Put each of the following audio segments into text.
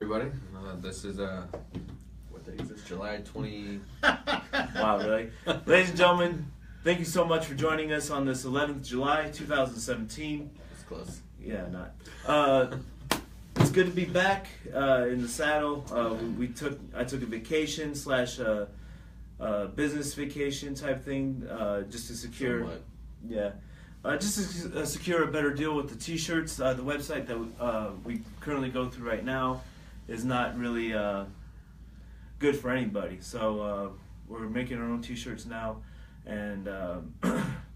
everybody. This is what day is this? July 20. Wow, really? Ladies and gentlemen, thank you so much for joining us on this 11th July 2017. It's close. Yeah, not. It's good to be back in the saddle. I took a vacation / business vacation type thing just to secure. Somewhat. Yeah. Just to secure a better deal with the T-shirts. The website that we currently go through right now is not really good for anybody. So we're making our own T-shirts now, and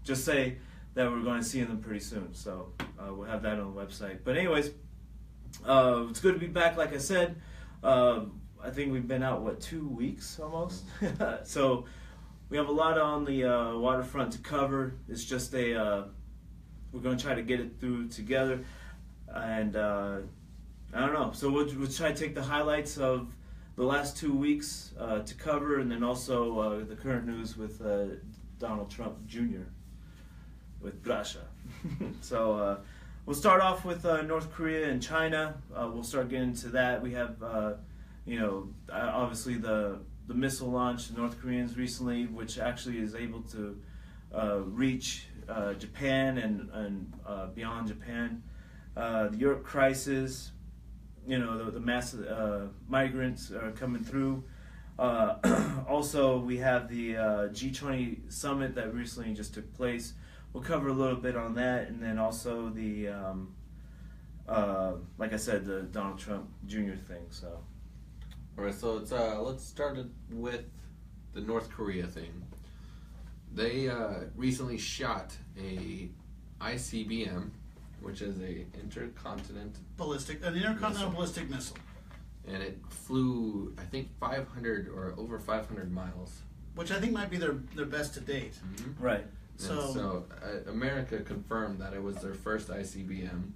just say that we're going to see them pretty soon. So we'll have that on the website. But anyways, it's good to be back. Like I said, I think we've been out 2 weeks almost. So we have a lot on the waterfront to cover. It's just we're going to try to get it through together, and I don't know. So we'll try to take the highlights of the last 2 weeks to cover, and then also the current news with Donald Trump Jr. with Russia. So we'll start off with North Korea and China. We'll start getting into that. We have, obviously the missile launch, the North Koreans recently, which actually is able to reach Japan and beyond Japan. The Europe crisis, the massive migrants are coming through. Also, we have the G20 summit that recently just took place. We'll cover a little bit on that, and then also the, like I said, the Donald Trump Jr. thing. So, All right, so let's start it with the North Korea thing. They recently shot a ICBM, which is an intercontinental ballistic missile, and it flew, I think, 500 or over 500 miles, which I think might be their best to date. Mm-hmm. right. So America confirmed that it was their first ICBM.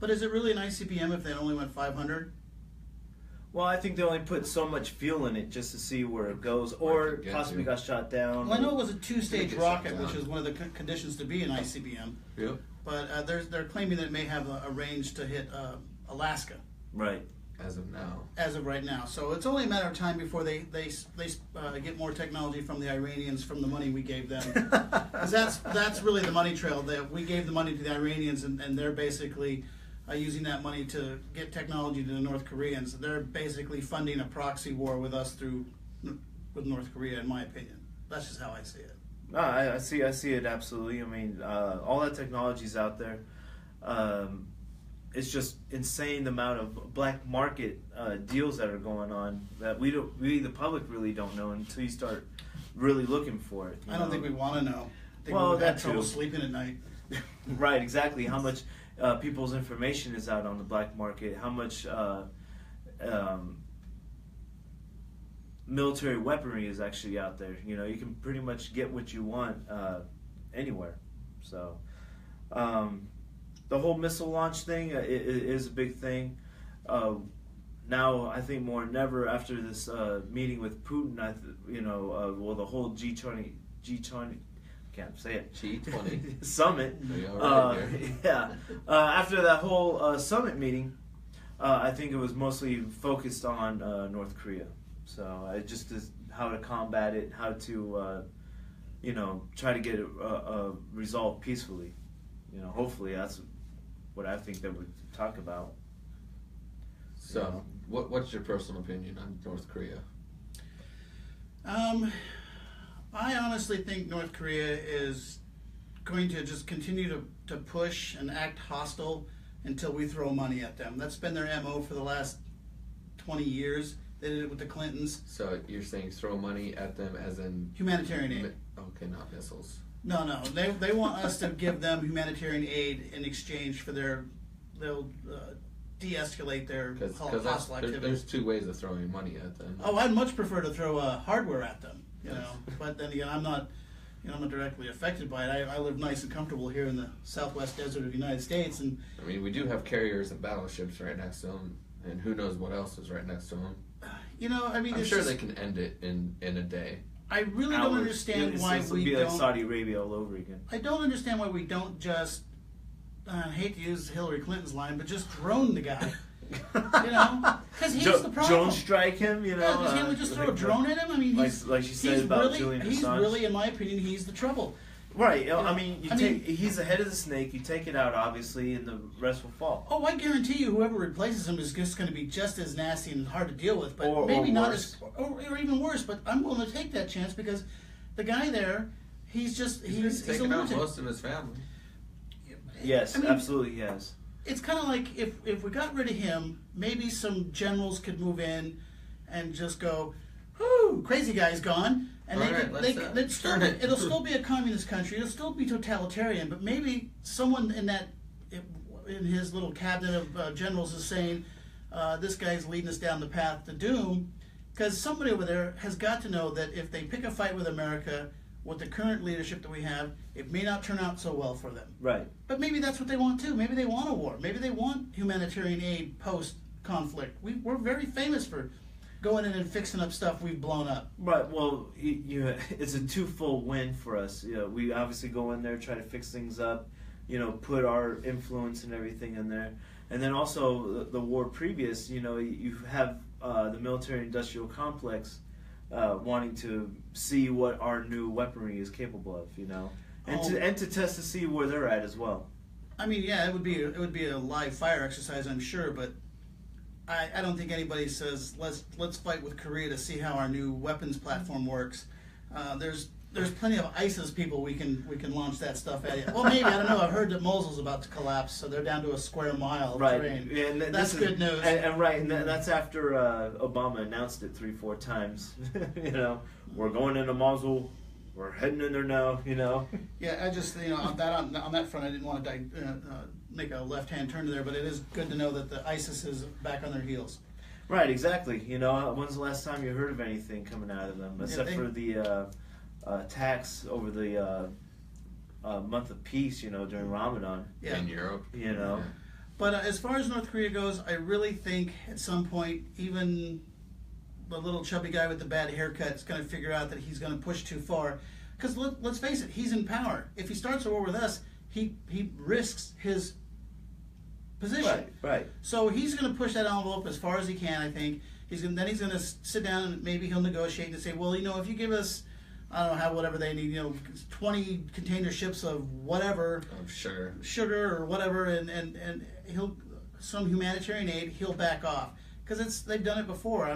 But is it really an ICBM if they only went 500? Well, I think they only put so much fuel in it just to see where it goes, or possibly got shot down. Well, I know it was a two-stage rocket, which is one of the conditions to be an ICBM. Yep. But they're claiming that it may have a range to hit Alaska. Right. As of now. As of right now. So it's only a matter of time before they get more technology from the Iranians from the money we gave them. 'Cause that's really the money trail. That we gave the money to the Iranians, and they're basically using that money to get technology to the North Koreans. They're basically funding a proxy war with us with North Korea, in my opinion. That's just how I see it. No, I see it absolutely. I mean, all that technology's out there. It's just insane the amount of black market deals that are going on that we the public really don't know until you start really looking for it. I don't think we want to know. I think Well, we would have that trouble too. sleeping at night. Right, exactly. How much people's information is out on the black market? How much military weaponry is actually out there? You can pretty much get what you want anywhere. So the whole missile launch thing is a big thing. Now, I think more than ever after this meeting with Putin, the whole G20 can't say it. G20 summit. Yeah. After that whole summit meeting, I think it was mostly focused on North Korea. So just how to combat it, how to try to get it resolved peacefully. Hopefully that's what I think that we talk about. So, what's your personal opinion on North Korea? I honestly think North Korea is going to just continue to push and act hostile until we throw money at them. That's been their MO for the last 20 years. They did it with the Clintons. So you're saying throw money at them as in... Humanitarian aid. Okay, not missiles. No. They want us to give them humanitarian aid in exchange for they'll de-escalate their hostile activity. There's two ways of throwing money at them. Oh, I'd much prefer to throw hardware at them. But then again, I'm not directly affected by it. I live nice and comfortable here in the southwest desert of the United States, and I mean, we do have carriers and battleships right next to them, and who knows what else is right next to them. I'm sure they can end it in a day. I really don't understand why we be don't. Like Saudi Arabia all over again. I don't understand why we don't just. I hate to use Hillary Clinton's line, but just drone the guy. Because he's the problem. Drone strike him, you know. Yeah, can't we just throw a drone at him? I mean, like she said about really, Julian he's Assange. really, in my opinion, he's the trouble. Right. You know, I mean, he's the head of the snake. You take it out, obviously, and the rest will fall. Oh, I guarantee you, whoever replaces him is just going to be just as nasty and hard to deal with, but Or maybe not worse. or even worse. But I'm willing to take that chance because the guy there, he's a taking out lunatic. most of his family. Yes, I mean, absolutely, yes. It's kind of like if we got rid of him, maybe some generals could move in and just go, "Whoo, crazy guy's gone," and they'd still it'll still be a communist country. It'll still be totalitarian, but maybe someone in his little cabinet of generals is saying, "This guy's leading us down the path to doom," because somebody over there has got to know that if they pick a fight with America, with the current leadership that we have, it may not turn out so well for them. Right. But maybe that's what they want too. Maybe they want a war. Maybe they want humanitarian aid post-conflict. We're very famous for going in and fixing up stuff we've blown up. Right. Well, it's a twofold win for us. You know, we obviously go in there, try to fix things up, you know, put our influence and everything in there, and then also the war previous. You know, you have the military-industrial complex wanting to see what our new weaponry is capable of. You know, and to test to see where they're at as well. I mean, yeah, it would be a live fire exercise, I'm sure, but I don't think anybody says let's fight with Korea to see how our new weapons platform works. There's plenty of ISIS people we can launch that stuff at you. Well, maybe, I don't know. I've heard that Mosul's about to collapse, so they're down to a square mile of terrain. Yeah, and that's good news. And that's after Obama announced it 3-4 times. You know, we're going into Mosul. We're heading in there now. You know. Yeah, I just on that front, I didn't want to make a left-hand turn to there, but it is good to know that the ISIS is back on their heels. Right. Exactly. You know, when's the last time you heard of anything coming out of them, except for the attacks over the month of peace, you know, during Ramadan. Yeah. In Europe. You know. Yeah. But as far as North Korea goes, I really think at some point, even the little chubby guy with the bad haircut is going to figure out that he's going to push too far. Because let's face it, he's in power. If he starts a war with us, he risks his position. Right. So he's going to push that envelope as far as he can, I think. He's going to sit down and maybe he'll negotiate and say, well, if you give us, I don't know, whatever they need, 20 container ships of whatever, sugar or whatever, and he'll some humanitarian aid, he'll back off because they've done it before.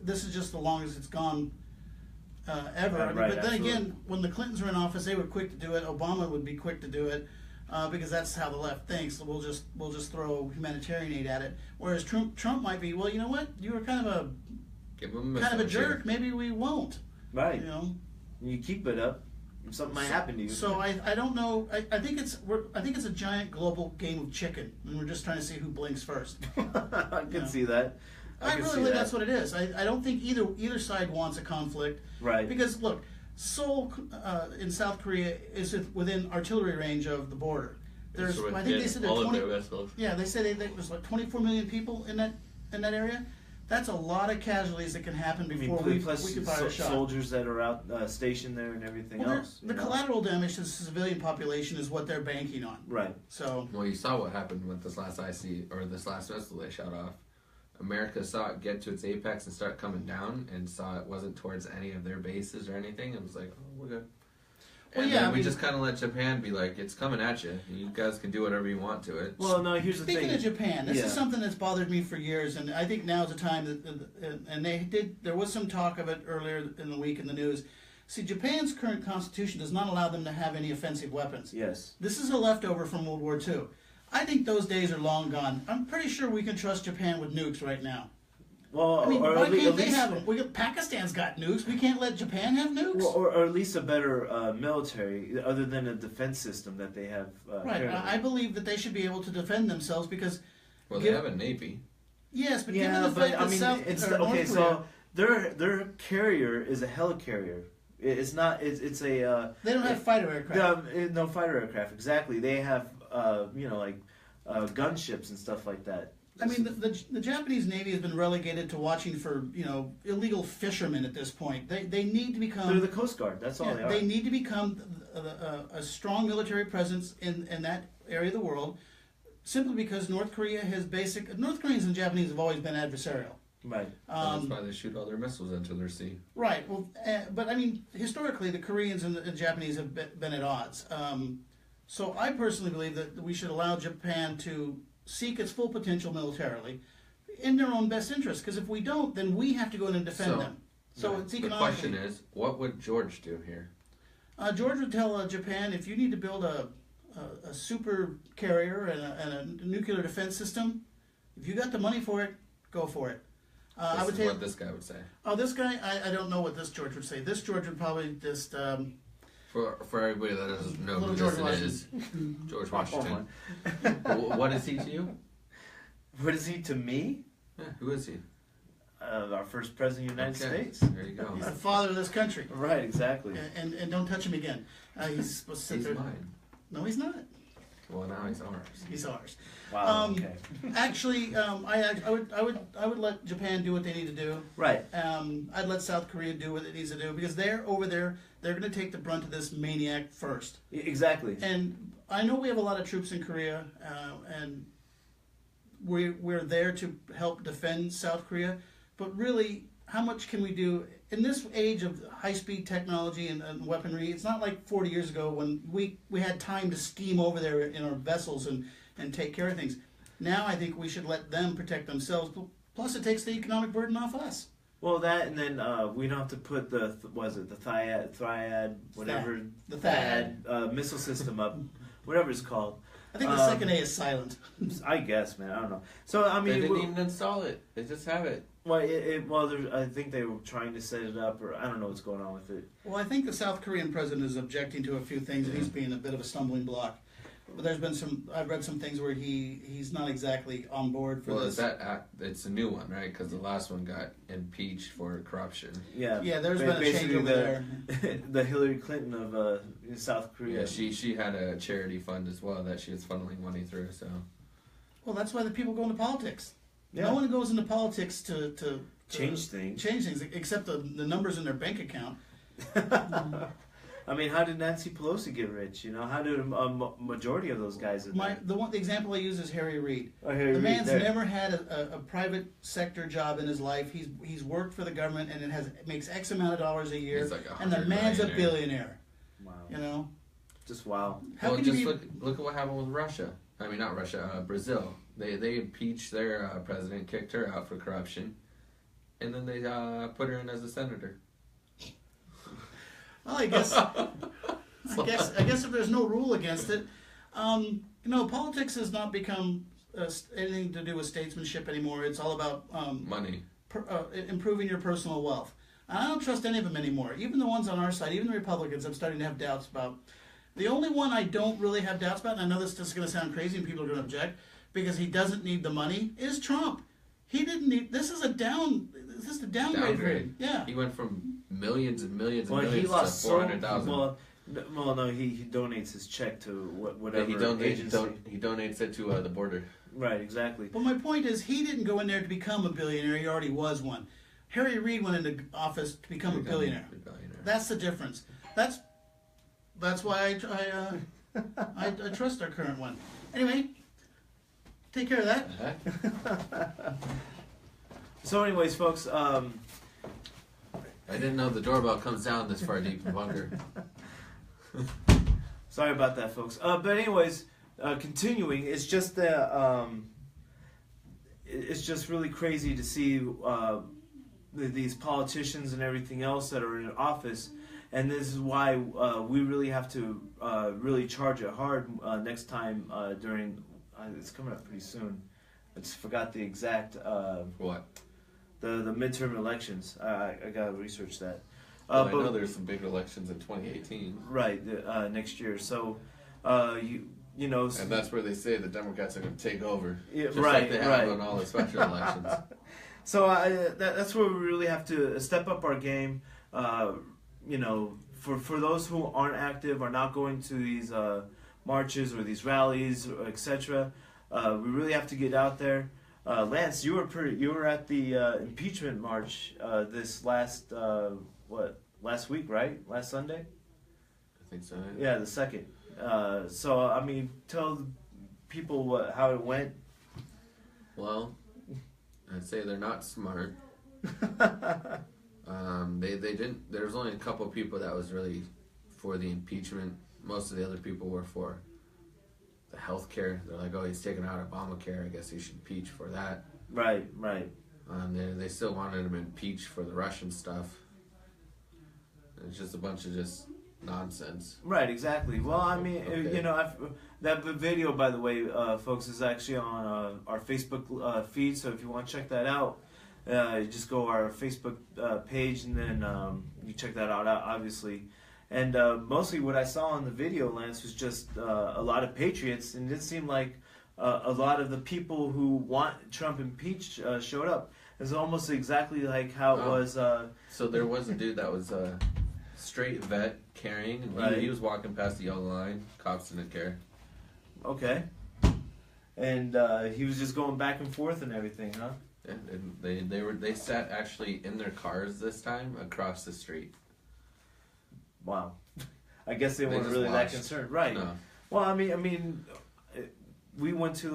This is just the longest it's gone ever. Right, but then absolutely. again, when the Clintons were in office, they were quick to do it. Obama would be quick to do it because that's how the left thinks. So we'll just throw humanitarian aid at it. Whereas Trump might be, well, you know what? You were kind of a jerk. Maybe we won't. Right. You keep it up, something might happen to you. So I don't know. I think it's a giant global game of chicken, and we're just trying to see who blinks first. I can see that. I really think that's what it is. I don't think either side wants a conflict. Right. Because look, Seoul in South Korea is within artillery range of the border. I think they said all of their vessels. Yeah, they said there's like 24 million people in that area. That's a lot of casualties that can happen before we can fire a shot. Soldiers that are out stationed there and everything else. The collateral damage to the civilian population is what they're banking on. Right. So. Well, you saw what happened with this last this last vessel they shot off. America saw it get to its apex and start coming down, and saw it wasn't towards any of their bases or anything, and was like, "Oh, we're good." And then we just kind of let Japan be like, "It's coming at you. You guys can do whatever you want to it." Well, no. Here's the thing. Speaking of Japan, this is something that's bothered me for years, and I think now's the time that. And there was some talk of it earlier in the week in the news. See, Japan's current constitution does not allow them to have any offensive weapons. Yes. This is a leftover from World War II. I think those days are long gone. I'm pretty sure we can trust Japan with nukes right now. Well, why can't they have them? Pakistan's got nukes. We can't let Japan have nukes? Well, or at least a better military, other than a defense system that they have. Right. I believe that they should be able to defend themselves because... Well, they have a Navy. Yes, but given the fact that North Korea... So their carrier is a helicarrier. It's not... It's a... they don't have fighter aircraft. No fighter aircraft, exactly. They have, gunships and stuff like that. I mean, the Japanese Navy has been relegated to watching for illegal fishermen at this point. They need to become. They're the Coast Guard. That's all they are. They need to become a strong military presence in that area of the world, simply because North Korea has North Koreans and Japanese have always been adversarial. Right. That's why they shoot all their missiles into their sea. Right. Well, but I mean, historically, the Koreans and the Japanese have been at odds. So I personally believe that we should allow Japan to seek its full potential militarily in their own best interest. Because if we don't, then we have to go in and defend them. So it's economically. The question is, what would George do here? George would tell Japan, if you need to build a super carrier and a nuclear defense system, if you got the money for it, go for it. I would say what this guy would say. Oh, this guy, I don't know what this George would say. This George would probably just. For everybody that doesn't know who George this is, George Washington. What is he to you? What is he to me? Yeah, who is he? Our first president of the United States. There you go. He's the father of this country. Right, exactly. And don't touch him again. He's supposed to sit He's there. mine. No, he's not. Well, now he's ours. He's ours. Wow. Okay. Actually, I would let Japan do what they need to do. Right. I'd let South Korea do what it needs to do because they're over there. They're going to take the brunt of this maniac first. Exactly. And I know we have a lot of troops in Korea, and we're there to help defend South Korea. But really, how much can we do in this age of high-speed technology and weaponry? It's not like 40 years ago when we had time to steam over there in our vessels and take care of things. Now I think we should let them protect themselves. Plus, it takes the economic burden off us. Well, that and then we don't have to put the Thiad, whatever, the THAAD missile system up, whatever it's called. I think the second A is silent. I guess, man. I don't know. So I mean, they didn't even install it. They just have it. Well, I think they were trying to set it up, or I don't know what's going on with it. Well, I think the South Korean president is objecting to a few things, and he's being a bit of a stumbling block. But there's been I've read some things where he's not exactly on board for this. Well, it's a new one, right? Because the last one got impeached for corruption. Yeah. Yeah, there's been a change over there. The Hillary Clinton of South Korea. Yeah, she had a charity fund as well that she was funneling money through. So. Well, that's why the people go into politics. Yeah. No one goes into politics to change things. Change things, except the numbers in their bank account. I mean, how did Nancy Pelosi get rich? You know, how did a majority of those guys? The example I use is Harry Reid. Oh, Harry the Reid, man's never had a private sector job in his life. He's worked for the government and makes X amount of dollars a year. He's like and the man's a billionaire. Wow. You know. Just wow. Well, just look at what happened with Russia. I mean, not Russia. Brazil. They impeached their president, kicked her out for corruption, and then they put her in as a senator. Well, I guess if there's no rule against it, politics has not become anything to do with statesmanship anymore. It's all about money, improving your personal wealth. And I don't trust any of them anymore. Even the ones on our side, even the Republicans, I'm starting to have doubts about. The only one I don't really have doubts about, and I know this is going to sound crazy and people are going to object, because he doesn't need the money, is Trump. He didn't need. This is a downgrade for him. Yeah. He went from millions and millions and he millions lost to 400,000. Well, no, he donates his check to whatever agency. He donates it to the border. Right, exactly. But my point is, he didn't go in there to become a billionaire. He already was one. Harry Reid went into office to become a billionaire. That's the difference. That's why I trust our current one. Anyway, take care of that. So, anyways, folks. I didn't know the doorbell comes down this far deep in the bunker. Sorry about that, folks. But anyways, continuing, it's just that it's just really crazy to see these politicians and everything else that are in office, and this is why we really have to really charge it hard next time during. It's coming up pretty soon. I just forgot the exact. What? The midterm elections. I gotta research that. Well, I know there's some big elections in 2018. Right, next year. So, you know. And that's where they say the Democrats are going to take over. Yeah, just right, like they have on all the special elections. So that's where we really have to step up our game. You know, for those who aren't active, are not going to these marches or these rallies, etc. We really have to get out there. Lance, you were at the impeachment march this last week, right? Last Sunday? I think so. Yeah, the second. So I mean, tell people how it went. Well, I'd say they're not smart. They didn't. There's only a couple of people that was really for the impeachment. Most of the other people were for the health care. They're like, oh, he's taking out Obamacare. I guess he should impeach for that. Right. They still wanted him impeached for the Russian stuff. It's just a bunch of just nonsense. Right, exactly. Well, I mean, Okay. that video, by the way, folks, is actually on our Facebook feed. So if you want to check that out, you just go our Facebook page, and then you check that out, obviously. And mostly what I saw on the video, Lance, was just a lot of patriots, and it seemed like a lot of the people who want Trump impeached showed up. It's almost exactly like how it was. So there was a dude that was a straight vet carrying, and Right. he was walking past the yellow line. Cops didn't care. Okay. And he was just going back and forth and everything, huh? And they sat actually in their cars this time across the street. Wow. I guess they weren't just really that watched. concerned, right? No. Well, I mean, we went to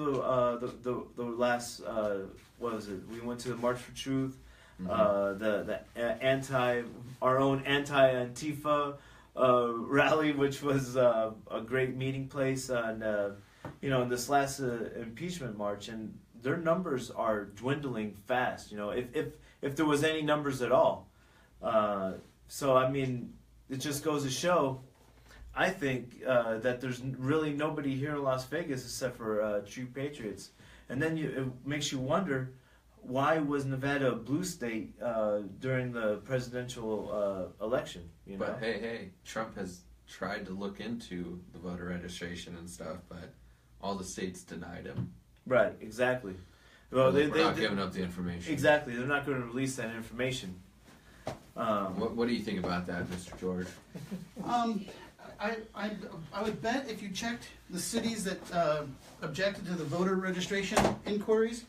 the last what was it? We went to the March for Truth, the our own anti-Antifa rally, which was a great meeting place, and in this last impeachment march, and their numbers are dwindling fast. If there was any numbers at all. So I mean, it just goes to show, I think, that there's really nobody here in Las Vegas except for true patriots. And then it makes you wonder, why was Nevada a blue state during the presidential election? But hey, Trump has tried to look into the voter registration and stuff, but all the states denied him. Right, exactly. Well, We're not giving up the information. Exactly, they're not going to release that information. What do you think about that, Mr. George? I would bet if you checked the cities that objected to the voter registration inquiries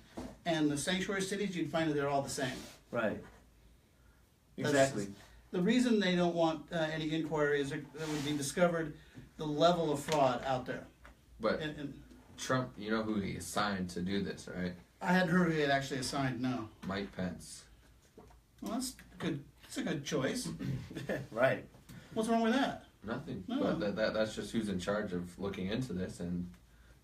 and the sanctuary cities, you'd find that they're all the same. Right. That's- Exactly. The reason they don't want any inquiry is it would be discovered the level of fraud out there. But And Trump, you know who he assigned to do this, right? I hadn't heard who he had actually assigned. No. Mike Pence. Well, that's good. It's a good choice. Right. What's wrong with that? Nothing. No. But that's just who's in charge of looking into this, and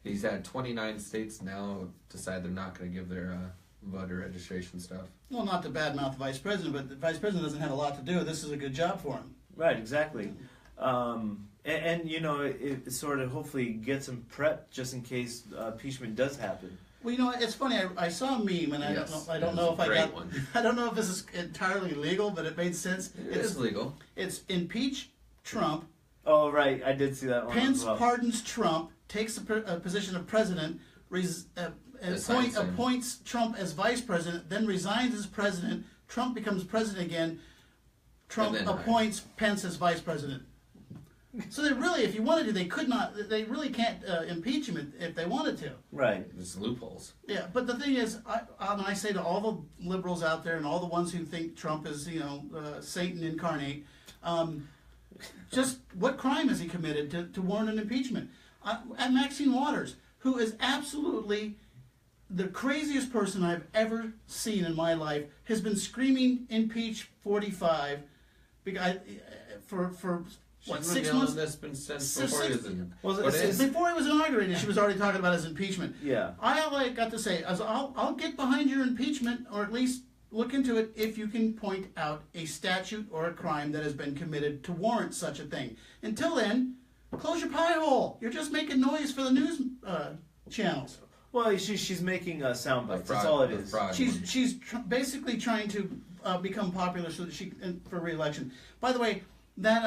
he's had 29 states now decide they're not going to give their voter registration stuff. Well, not to badmouth the vice president, but the vice president doesn't have a lot to do. This is a good job for him. Right, exactly. It sort of hopefully gets him prepped just in case impeachment does happen. Well, it's funny. I saw a meme, and Yes, I don't it know was if a I great got. one. I don't know if this is entirely legal, but it made sense. It is legal. It's impeach Trump. Oh, right, I did see that one. Pence as well. pardons Trump, takes a position of president, Assigns him. appoints Trump as vice president, then resigns as president. Trump becomes president again. Trump And then appoints Pence as vice president. So they really, if you wanted to, they could not. They really can't impeach him if they wanted to. Right. There's loopholes. Yeah, but the thing is, I say to all the liberals out there and all the ones who think Trump is, Satan incarnate, just what crime has he committed to warrant an impeachment? And Maxine Waters, who is absolutely the craziest person I've ever seen in my life, has been screaming impeach 45 because for what, She's 6 been months? yelling this been since Six- before he six- was in. Well, But it's- Before he was inaugurated, she was already talking about his impeachment. Yeah. All I got to say is I'll get behind your impeachment, or at least look into it if you can point out a statute or a crime that has been committed to warrant such a thing. Until then, close your pie hole. You're just making noise for the news channels. Well, she's making sound bites. The That's fraud- all it the is. fraud She's one. she's basically trying to become popular so that she for re-election. By the way, that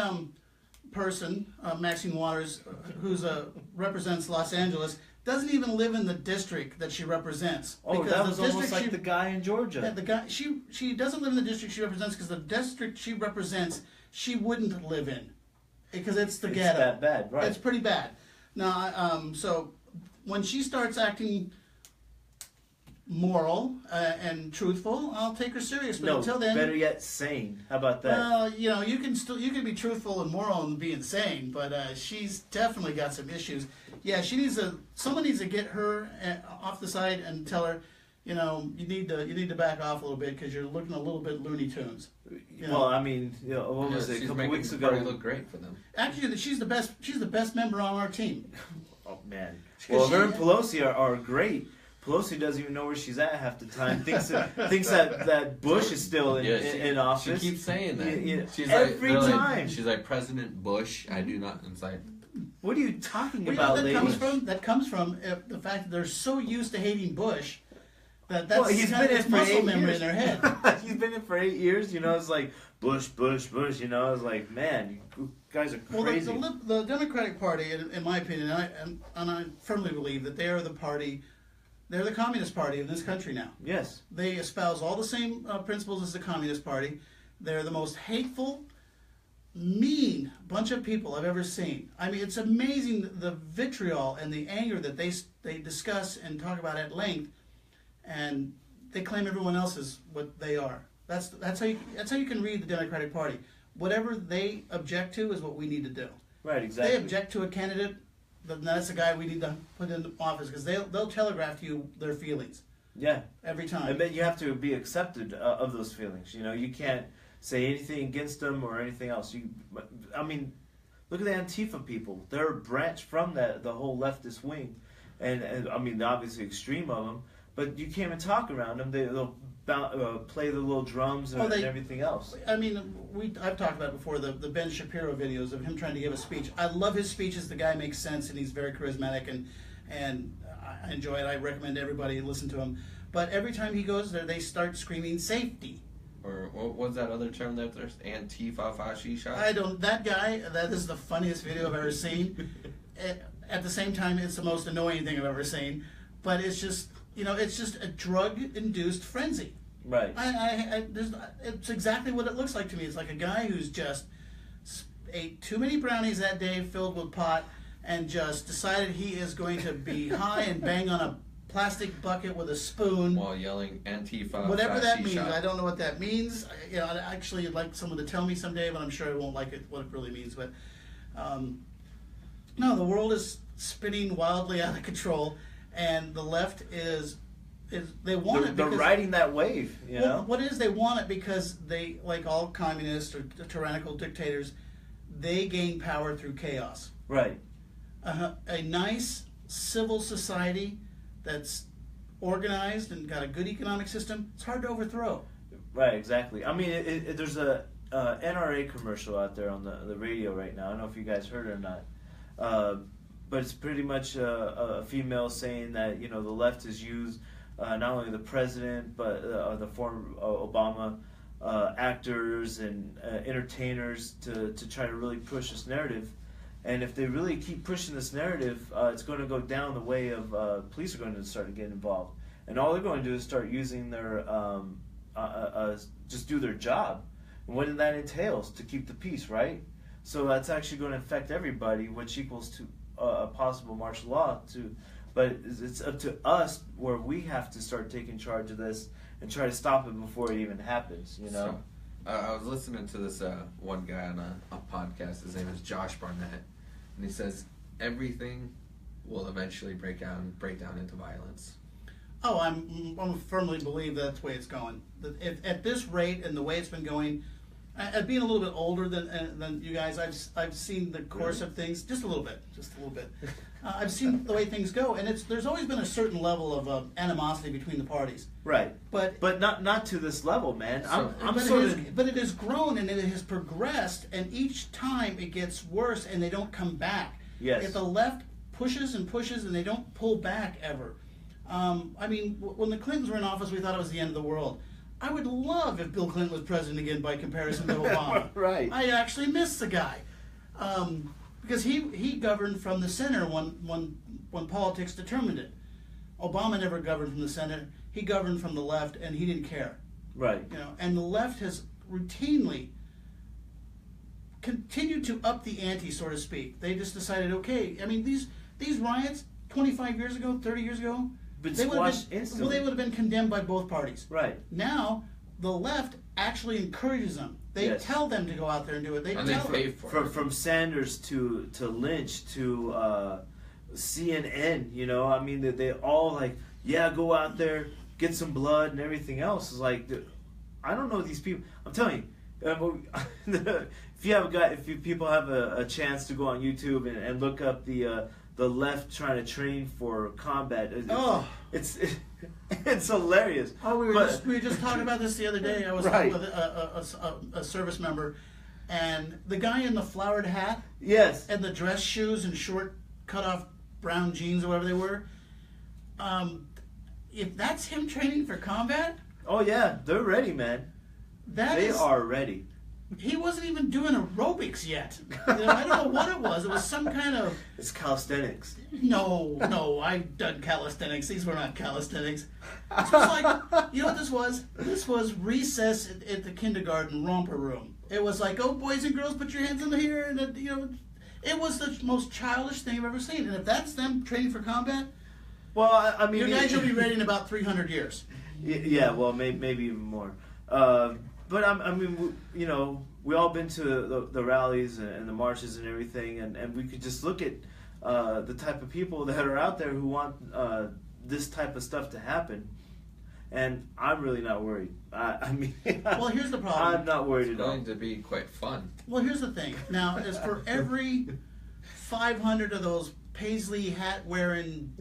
person, Maxine Waters, who's represents Los Angeles, doesn't even live in the district that she represents. Oh, because that the was almost district like the guy in Georgia. Yeah, the guy she doesn't live in the district she represents because the district she represents she wouldn't live in because it's the It's ghetto. that bad, right. It's pretty bad. Now, so when she starts acting moral and truthful, I'll take her serious. But No, until then, better yet, sane. How about that? well, you can be truthful and moral and be insane, but she's definitely got some issues. Yeah, someone needs to get her off the side and tell her you know, you need to back off a little bit because you're looking a little bit Looney Tunes. You know? Well, I mean, you know, what was it? A couple weeks ago, look great for them. Actually, she's the best. She's the best member on our team. Oh man. Well, her and Pelosi are great. Pelosi doesn't even know where she's at half the time. Thinks that Bush is still in office. She keeps saying that. Yeah. She's every like, time. She's like, President Bush. I do not. It's like, what are you talking Well, about, that ladies? comes from the fact that they're so used to hating Bush that's Well, he's been in for 8 memory years. in their head. He's been in for 8 years. You know, it's like Bush. You know, it's like, man, you guys are crazy. Well, the Democratic Party, in my opinion, and I firmly believe that they are the party. They're the Communist Party of this country now. Yes. They espouse all the same principles as the Communist Party. They're the most hateful, mean bunch of people I've ever seen. I mean, it's amazing the vitriol and the anger that they discuss and talk about at length, and they claim everyone else is what they are. That's how you can read the Democratic Party. Whatever they object to is what we need to do. Right. Exactly. They object to a candidate, then that's the guy we need to put in office because they'll telegraph to you their feelings. Yeah. Every time. I bet you have to be accepted of those feelings. You know, you can't say anything against them or anything else. I mean, look at the Antifa people. They're a branch from the whole leftist wing, and I mean, obviously extreme of them. But you can't even talk around them. They'll play the little drums and everything else. I mean, I've talked about it before, the Ben Shapiro videos of him trying to give a speech. I love his speeches. The guy makes sense, and he's very charismatic, and I enjoy it. I recommend everybody listen to him. But every time he goes there, they start screaming safety. or what was that other term that there's? Antifa fascisha? That guy, that is the funniest video I've ever seen. At the same time, it's the most annoying thing I've ever seen. But it's just, it's just a drug-induced frenzy. Right. It's exactly what it looks like to me. It's like a guy who's just ate too many brownies that day filled with pot and just decided he is going to be high and bang on a plastic bucket with a spoon. While yelling Antifa Whatever that means. fascisha. I don't know what that means. I'd actually like someone to tell me someday, but I'm sure I won't like it, what it really means. But no, the world is spinning wildly out of control, and the left is they want it. They're because, riding that wave, you know? What it is, they want it because they, like all communists or tyrannical dictators, they gain power through chaos. Right. A nice civil society that's organized and got a good economic system, it's hard to overthrow. Right, exactly. I mean, there's a NRA commercial out there on the radio right now. I don't know if you guys heard it or not. But it's pretty much a female saying that, the left has used not only the president, but the former Obama actors and entertainers to try to really push this narrative. And if they really keep pushing this narrative, it's going to go down the way of police are going to start getting involved. And all they're going to do is start using their, just do their job. And what that entails, to keep the peace, right? So that's actually going to affect everybody, which equals to a possible martial law. But it's up to us where we have to start taking charge of this and try to stop it before it even happens, So, I was listening to this one guy on a podcast. His name is Josh Barnett. And he says everything will eventually break down into violence. Oh, I'm firmly believe that's the way it's going. If, at this rate and the way it's been going, being a little bit older than you guys, I've seen the course of things just a little bit. I've seen the way things go, and there's always been a certain level of animosity between the parties. Right. But not to this level, man. But it has grown and it has progressed, and each time it gets worse, and they don't come back. Yes. If the left pushes and pushes and they don't pull back ever. I mean, when the Clintons were in office, we thought it was the end of the world. I would love if Bill Clinton was president again by comparison to Obama. Right. I actually miss the guy. Because he governed from the center when politics determined it. Obama never governed from the center. He governed from the left, and he didn't care. Right. And the left has routinely continued to up the ante, so to speak. They just decided, okay, I mean, these riots 25 years ago, 30 years ago, they would have been condemned by both parties. Right. Now, the left actually encourages them. They tell them to go out there and do it. They pay for it. From Sanders to Lynch to CNN, I mean, they all go out there, get some blood and everything else. It's like, I don't know these people. I'm telling you, if people have a chance to go on YouTube and look up the left trying to train for combat, it's hilarious. Oh, we were just talking about this the other day. I was talking with a service member, and the guy in the flowered hat, yes, and the dress shoes and short cut off brown jeans or whatever they were. If that's him training for combat, oh yeah, they're ready, man. They are ready. He wasn't even doing aerobics yet. I don't know what it was. It was some kind of... It's calisthenics. No, I've done calisthenics. These were not calisthenics. This was like, you know what this was? This was recess at the kindergarten romper room. It was like, oh, boys and girls, put your hands in the here, and it was the most childish thing I've ever seen. And if that's them training for combat, well, I mean, you guys will be ready in about 300 years. Yeah, well, maybe even more. But I mean, we all been to the rallies and the marches and everything, and we could just look at the type of people that are out there who want this type of stuff to happen, and I'm really not worried. I mean, well, here's the problem. I'm not worried at all. It's going to be quite fun. Well, here's the thing. Now, as for every 500 of those paisley hat wearing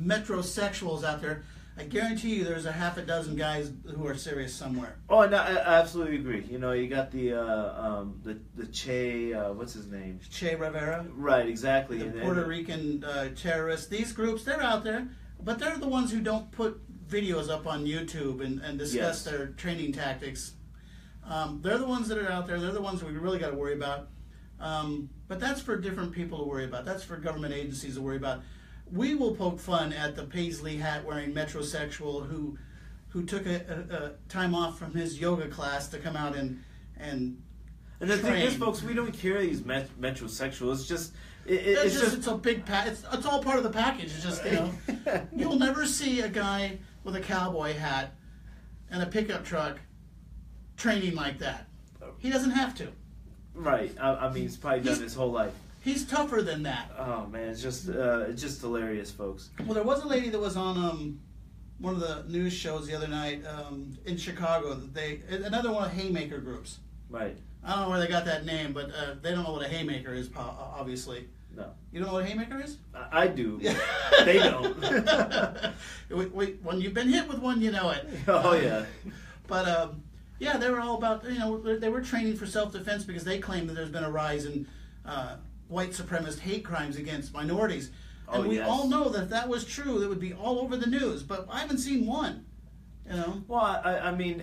metrosexuals out there, I guarantee you there's a half a dozen guys who are serious somewhere. Oh, no, I absolutely agree. You got the Che, what's his name? Che Rivera. Right, exactly. The Puerto Rican terrorists. These groups, they're out there, but they're the ones who don't put videos up on YouTube and discuss their training tactics. They're the ones that are out there. They're the ones we really got to worry about. But that's for different people to worry about. That's for government agencies to worry about. We will poke fun at the paisley hat wearing metrosexual who took a time off from his yoga class to come out and the train. thing is, folks, we don't care these metrosexuals. It's just it's a big it's all part of the package. It's just you'll never see a guy with a cowboy hat and a pickup truck training like that. He doesn't have to. Right. I mean, he's probably done his whole life. He's tougher than that. Oh man, it's just hilarious, folks. Well, there was a lady that was on one of the news shows the other night in Chicago. That another one of Haymaker groups. Right. I don't know where they got that name, but they don't know what a Haymaker is. Obviously. No. You don't know what a Haymaker is? I do. They don't. When you've been hit with one, you know it. Oh yeah. But yeah, they were all about they were training for self-defense because they claim that there's been a rise in white supremacist hate crimes against minorities. And we all know that if that was true, it would be all over the news. But I haven't seen one. Well, I mean,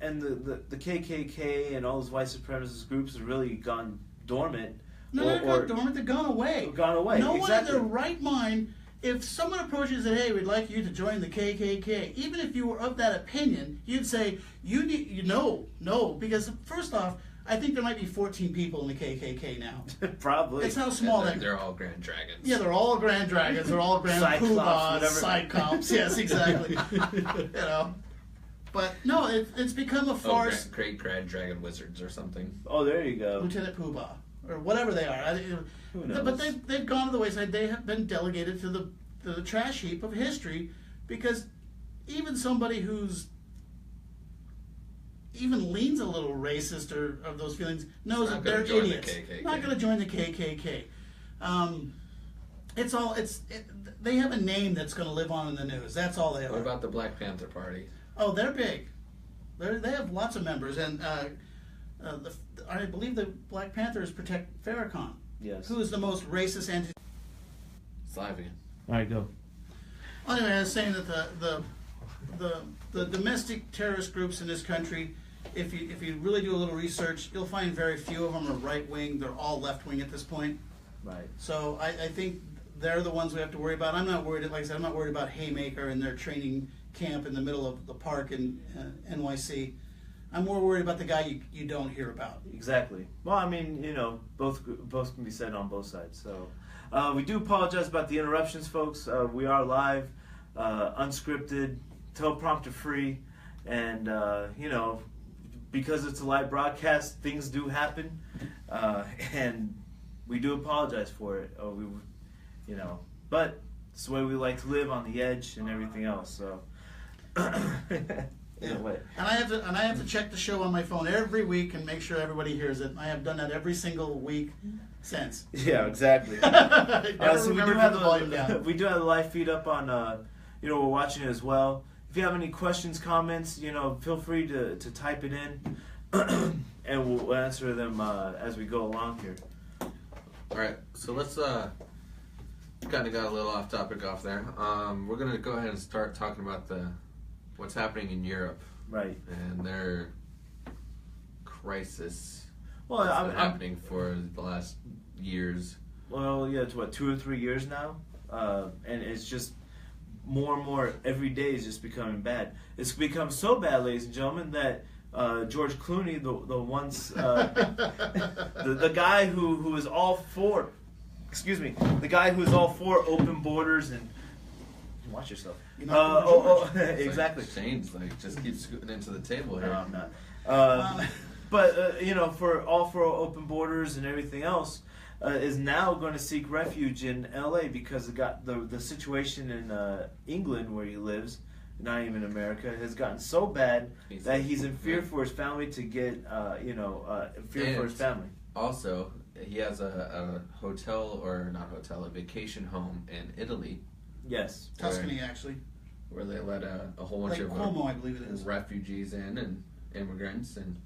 and the KKK and all those white supremacist groups have really gone dormant. No, they're not dormant. They're gone away. Gone away. No exactly. one in their right mind. If someone approaches and said, "Hey, we'd like you to join the KKK," even if you were of that opinion, you'd say, no, because first off, I think there might be 14 people in the KKK now. Probably. It's how small they're all Grand Dragons. Yeah, they're all Grand Dragons. They're all Grand Poobahs, Cyclops. Yes, exactly. But no, it's become a farce. Great Grand Dragon Wizards or something. Oh, there you go. Lieutenant Poobah. Or whatever they are. Who knows? But they've gone to the wayside. They have been delegated to the trash heap of history because even somebody who's even leans a little racist or of those feelings knows that they're idiots. Not going to join the KKK. They have a name that's going to live on in the news. That's all they are. What about the Black Panther Party? Oh, they're big. They have lots of members, and I believe the Black Panthers protect Farrakhan. Yes. Who is the most racist anti? It's live again. All right, go. Anyway, I was saying that the domestic terrorist groups in this country, if you really do a little research, you'll find very few of them are right wing. They're all left wing at this point. Right. So I think they're the ones we have to worry about. I'm not worried. Like I said, I'm not worried about Haymaker and their training camp in the middle of the park in NYC. I'm more worried about the guy you don't hear about. Exactly. Well, I mean, both can be said on both sides. So we do apologize about the interruptions, folks. We are live, unscripted, teleprompter free, and because it's a live broadcast, things do happen, and we do apologize for it. But it's the way we like to live, on the edge and everything else. So Yeah. Wait. And I have to check the show on my phone every week and make sure everybody hears it. I have done that every single week since. Yeah, exactly. I never So we do remember to have put the volume down. we do have the live feed up on. We're watching it as well. If you have any questions, comments, feel free to type it in, and we'll answer them as we go along here. All right, so let's kind of got a little off topic off there. We're gonna go ahead and start talking about what's happening in Europe, Right. and their crisis. Well, that's been I'm happening for the last years. Well, yeah, it's what, 2 or 3 years now, and it's just more and more every day is just becoming bad. It's become so bad, ladies and gentlemen, that George Clooney, the once the guy who is all for, the guy who is all for open borders and watch yourself. Exactly. Like Shane's just keep scooting into the table No, here. I'm not. But for open borders and everything else, is now going to seek refuge in L.A. because the situation in England where he lives, not even America, has gotten so bad that he's in fear for his family to get fear for his family. Also, he has a a vacation home in Italy. Yes, Tuscany, actually. Where they let a whole bunch Lake of Como, I believe it is. refugees in and immigrants, and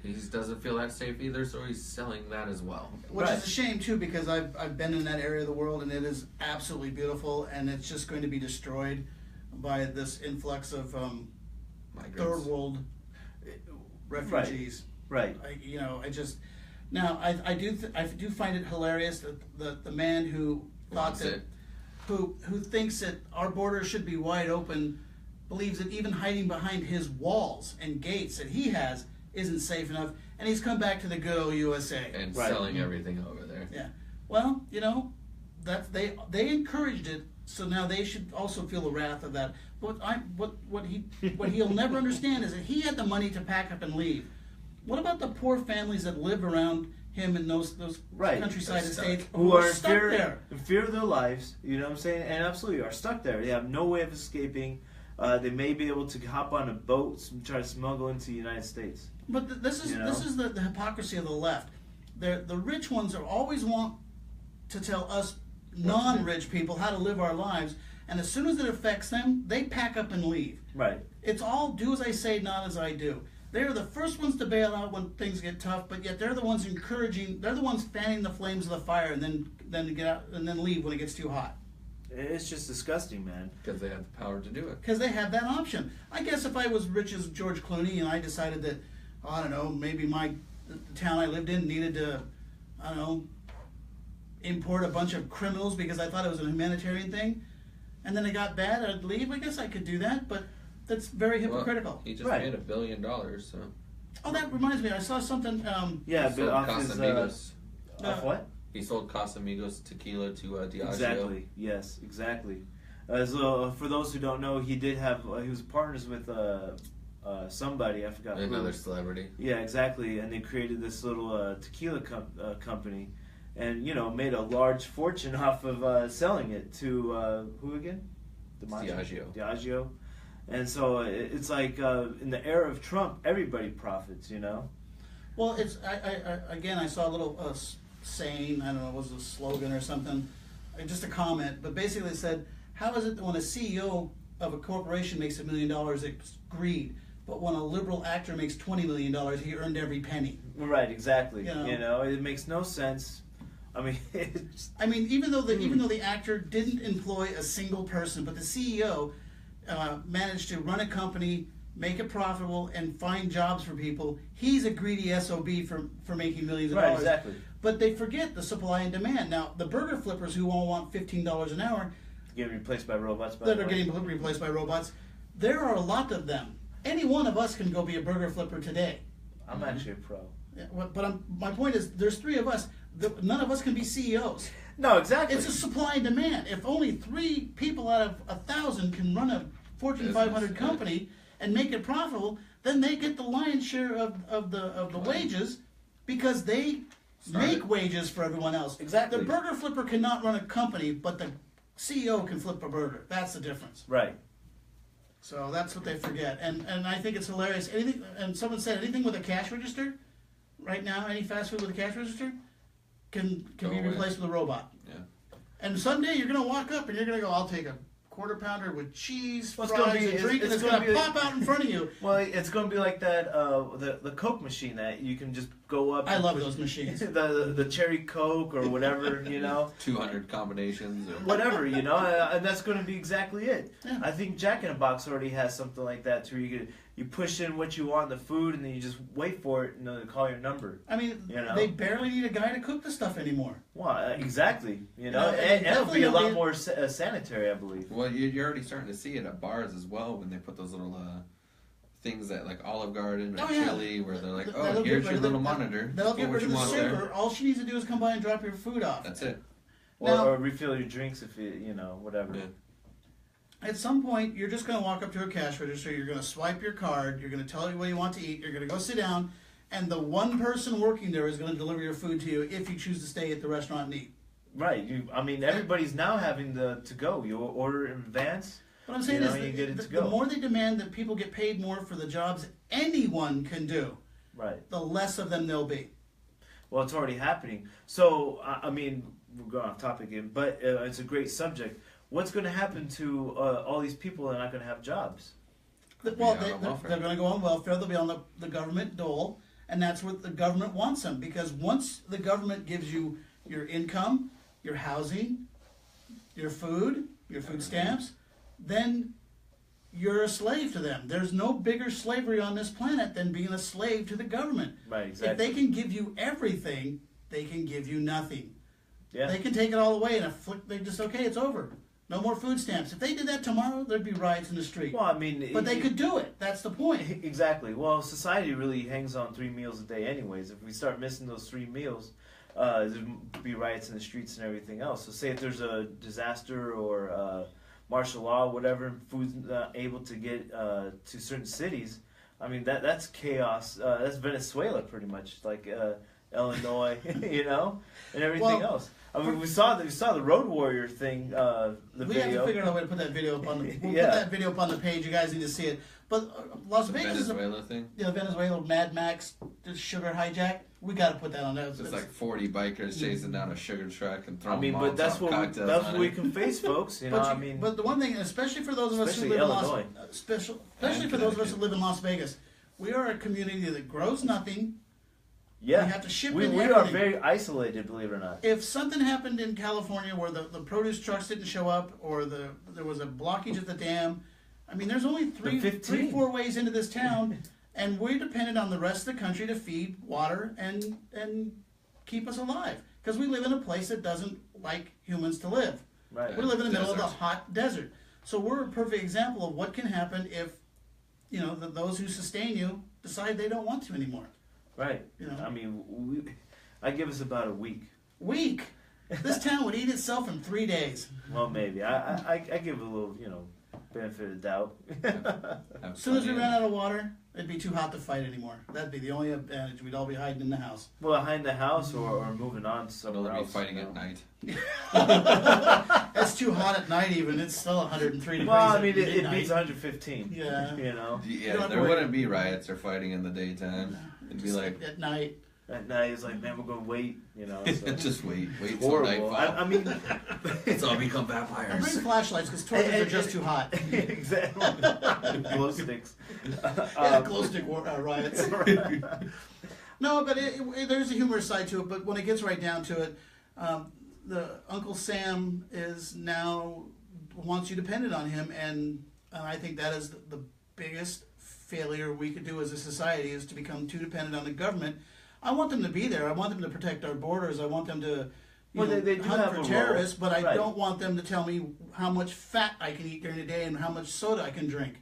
he just doesn't feel that safe either, so he's selling that as well. Which is a shame too, because I've been in that area of the world and it is absolutely beautiful, and it's just going to be destroyed by this influx of Migrants. third world refugees. right. I do find it hilarious that the man who thought Wants that it. who thinks that our border should be wide open believes that even hiding behind his walls and gates that he has isn't safe enough, and he's come back to the good old USA And Right. selling everything over there. Yeah. Well, that they encouraged it, so now they should also feel the wrath of that. What he'll never understand is that he had the money to pack up and leave. What about the poor families that live around him in those Right. countryside They're estates Who are stuck there? in fear of their lives, you know what I'm saying, and absolutely are stuck there. They have no way of escaping. They may be able to hop on a boat and try to smuggle into the United States. But this is the hypocrisy of the left. The rich ones are always want to tell us non-rich people how to live our lives, and as soon as it affects them, they pack up and leave. Right. It's all do as I say, not as I do. They're the first ones to bail out when things get tough, but yet they're the ones they're the ones fanning the flames of the fire and then get out and then leave when it gets too hot. It's just disgusting, man. Because they have the power to do it. Because they have that option. I guess if I was rich as George Clooney and I decided that, I don't know, maybe the town I lived in needed to, I don't know, import a bunch of criminals because I thought it was a humanitarian thing, and then it got bad, I'd leave. I guess I could do that, but that's very hypocritical. Well, he just Right. made $1 billion, so. Oh, that reminds me. I saw something. Yeah, He but sold off his Casamigos. off what? He sold Casamigos tequila to Diageo. Exactly. Yes. Exactly. For those who don't know, he did have. He was partners with somebody. I forgot. Another who. celebrity. Yeah, exactly. And they created this little tequila company, and made a large fortune off of selling it to who again? Diageo. Diageo. And so it's like in the era of Trump, everybody profits. Well, it's I saw a little saying. I don't know, it was a slogan or something, just a comment, but basically it said, "How is it that when a CEO of a corporation makes $1 million, it's greed, but when a liberal actor makes $20 million, he earned every penny?" Right. Exactly. It makes no sense. I mean, even though the actor didn't employ a single person, but the CEO managed to run a company, make it profitable, and find jobs for people, he's a greedy SOB for making millions of right. dollars. Exactly. But they forget the supply and demand. Now, the burger flippers who all want $15 an hour Getting replaced by robots. that are getting replaced by robots, there are a lot of them. Any one of us can go be a burger flipper today. I'm actually a pro. Yeah, but my point is, there's 3 of us. None of us can be CEOs. No, exactly. It's a supply and demand. If only 3 people out of 1,000 can run a Fortune 500 company and make it profitable, then they get the lion's share of the wages because they make wages for everyone else. Exactly. The burger flipper cannot run a company, but the CEO can flip a burger. That's the difference. Right. So that's what they forget, and I think it's hilarious. Anything, and someone said anything with a cash register, right now, any fast food with a cash register can Go be away. replaced with a robot. Yeah. And someday you're gonna walk up and you're gonna go, I'll take a quarter pounder with cheese, Well, fries, and drink, and it's gonna be pop out in front of you. Well, it's going to be like that the Coke machine that you can just go up. I and love push those machines. the cherry Coke or whatever, 200 combinations. Or whatever, and that's going to be exactly it. Yeah. I think Jack in the Box already has something like that too. You push in what you want in the food, and then you just wait for it, and they call your number. I mean, You know? they barely need a guy to cook the stuff anymore. Well, exactly. and And it'll be definitely a lot don't more sanitary, I believe. Well, you're already starting to see it at bars as well when they put those little things that like Olive Garden or Oh, yeah. Chili, where they're like, That'll "Oh, get here's rid your of the- little monitor. That'll Put get what rid of you the want server. there." All she needs to do is come by and drop your food off. That's it. Now- Or refill your drinks if whatever. Yeah. At some point, you're just going to walk up to a cash register, you're going to swipe your card, you're going to tell you what you want to eat, you're going to go sit down, and the one person working there is going to deliver your food to you if you choose to stay at the restaurant and eat. Right. Everybody's now having to go. You order in advance. What I'm saying You is know, you get it the, to the go. more they demand that people get paid more for the jobs anyone can do, Right. the less of them there'll be. Well, it's already happening. So, we're going off topic again, but it's a great subject. What's going to happen to all these people that are not going to have jobs? Well, Be on welfare. they're going to go on welfare, they'll be on the government dole, and that's what the government wants them, because once the government gives you your income, your housing, your food stamps, then you're a slave to them. There's no bigger slavery on this planet than being a slave to the government. Right, If exactly. they can give you everything, they can give you nothing. Yeah. They can take it all away and they just, okay, it's over. No more food stamps. If they did that tomorrow, there'd be riots in the street. Well, But they could do it. That's the point. Exactly. Well, society really hangs on 3 meals a day anyways. If we start missing those 3 meals, there'll be riots in the streets and everything else. So say if there's a disaster or martial law, whatever, and food's not able to get to certain cities, I mean, that's chaos. That's Venezuela pretty much, like Illinois, and everything else. I mean, we saw the Road Warrior thing, the We video. have to figure out a way to put that video up on the. We'll Yeah. put that video up on the page. You guys need to see it. But Las The Vegas is Venezuela thing. Venezuela Mad Max sugar hijack. We got to put that on there. It's like 40 bikers chasing down a sugar truck and throwing but that's Molotov what cocktails that's on what we it. can face, folks. But the one thing, especially for those of us who Especially live in Las, Illinois. especially for those of us who live in Las Vegas, we are a community that grows nothing. Yeah, We have to ship we in are everything. very isolated, believe it or not. If something happened in California where the produce trucks didn't show up or there was a blockage at the dam, I mean, there's only three, 4 ways into this town, and we're dependent on the rest of the country to feed, water, and keep us alive. Because we live in a place that doesn't like humans to live. Right. We live in the middle of a Desert. hot desert. So we're a perfect example of what can happen if, those who sustain you decide they don't want to anymore. Right. You know. I mean, I give us about a week. Weak. This town would eat itself in 3 days. Well, maybe. I give it a little, benefit of the doubt. As soon as we ran out of water, it'd be too hot to fight anymore. That'd be the only advantage. We'd all be hiding in the house. Well, behind the house or moving on to They'll somewhere be else. fighting at night. It's too hot at night even. It's still 103 degrees Well, I at mean, it midnight. beats 115. Yeah. You know, You don't Yeah, have to there worry. wouldn't be riots or fighting in the daytime. It'd be Just like, at night. at night it's like, man, we're gonna wait. So. just wait till Horrible. nightfall. I mean, It's all become And vampires. bring flashlights because torches are just too hot. exactly. Glow sticks. Yeah, glow stick riots. No, but there's a humorous side to it. But when it gets right down to it, the Uncle Sam is now wants you dependent on him, and I think that is the biggest failure we could do as a society is to become too dependent on the government. I want them to be there. I want them to protect our borders. I want them to They do hunt have for a role. terrorists, but I Right. don't want them to tell me how much fat I can eat during the day and how much soda I can drink.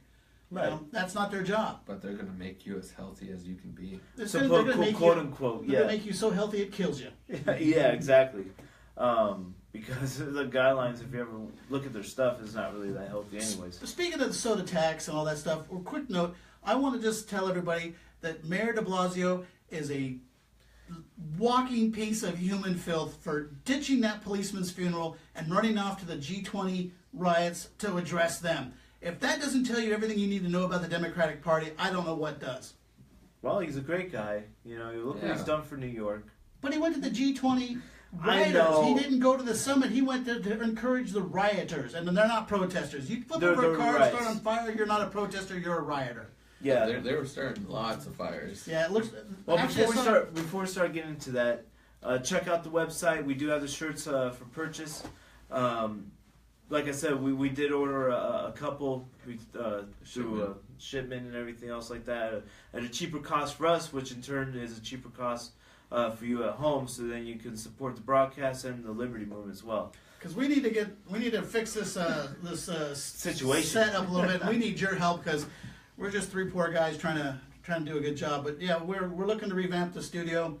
Right. That's not their job. But they're gonna make you as healthy as you can be. They're So gonna make quote you, unquote, they're yeah. gonna make you so healthy it kills you. Yeah, exactly. Because the guidelines, if you ever look at their stuff, is not really that healthy, anyways. Speaking of the soda tax and all that stuff, a quick note, I want to just tell everybody that Mayor de Blasio is a walking piece of human filth for ditching that policeman's funeral and running off to the G20 riots to address them. If that doesn't tell you everything you need to know about the Democratic Party, I don't know what does. Well, he's a great guy. You know, look what he's done for New York. But he went to the G20 I rioters. know. He didn't go to the summit. He went to encourage the rioters, and they're not protesters. You flip over a car and start on fire, you're not a protester, you're a rioter. Yeah, they were starting lots of fires. Yeah, it looks. Well, actually, before we start getting into that, check out the website. We do have the shirts for purchase. Like I said, we did order a couple through a shipment and everything else like that at a cheaper cost for us, which in turn is a cheaper cost for you at home. So then you can support the broadcast and the Liberty Movement as well. Because we need to fix this situation set up a little bit. We need your help because we're just three poor guys trying to do a good job. But yeah, we're looking to revamp the studio.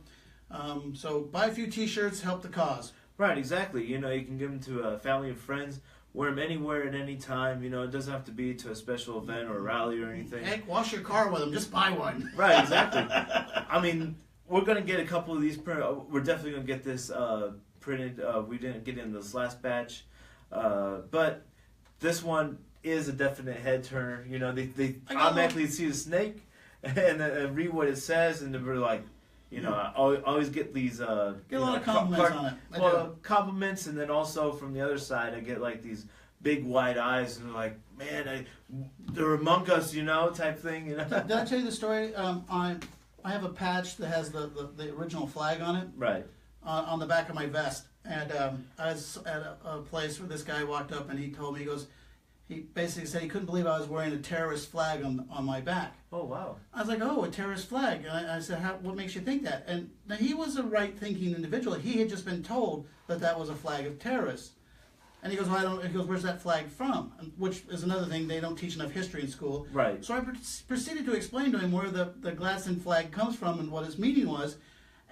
So buy a few T-shirts, help the cause. Right, exactly. You know, you can give them to family and friends. Wear them anywhere at any time. You know, it doesn't have to be to a special event or a rally or anything. Heck, wash your car with them. Just buy one. Right, exactly. I mean, we're going to get a couple of these printed. We're definitely going to get this printed. We didn't get in this last batch. But this one is a definite head turner. You know, they automatically see the snake and then read what it says, and they're like, you know, I always get these. Get a lot of compliments on it. Compliments, and then also from the other side, I get like these big wide eyes, and they're like, "Man, they're among us," you know, type thing. You know. Did I tell you the story? I have a patch that has the original flag on it. Right. On the back of my vest, and I was at a place where this guy walked up and he told me, he basically said he couldn't believe I was wearing a terrorist flag on my back. Oh, wow. I was like, oh, a terrorist flag. And I said, what makes you think that? And now he was a right-thinking individual. He had just been told that was a flag of terrorists. And he goes, he goes, where's that flag from? Which is another thing, they don't teach enough history in school. Right. So I proceeded to explain to him where the Gladstone flag comes from and what its meaning was.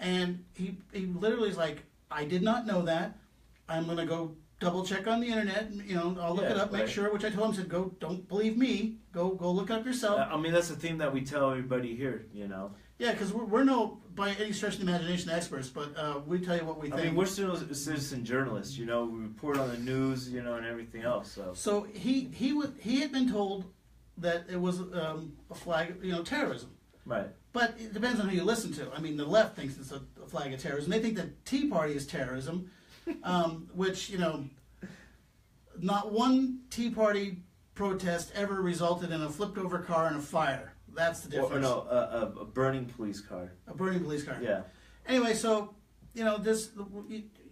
And he literally is like, I did not know that. I'm going to go double check on the internet, and, you know, I'll look it up, make sure, which I told him, said, don't believe me, go look it up yourself. I mean, that's the theme that we tell everybody here, you know. Yeah, because we're no, by any stretch of the imagination, experts, but we tell you what we think. I mean, we're still citizen journalists, you know, we report on the news, you know, and everything else, So he had been told that it was a flag, you know, terrorism. Right. But it depends on who you listen to. I mean, the left thinks it's a flag of terrorism. They think that Tea Party is terrorism. Which, you know, not one Tea Party protest ever resulted in a flipped over car and a fire. That's the difference. Or no, a burning police car. A burning police car. Yeah. Anyway, so, you know,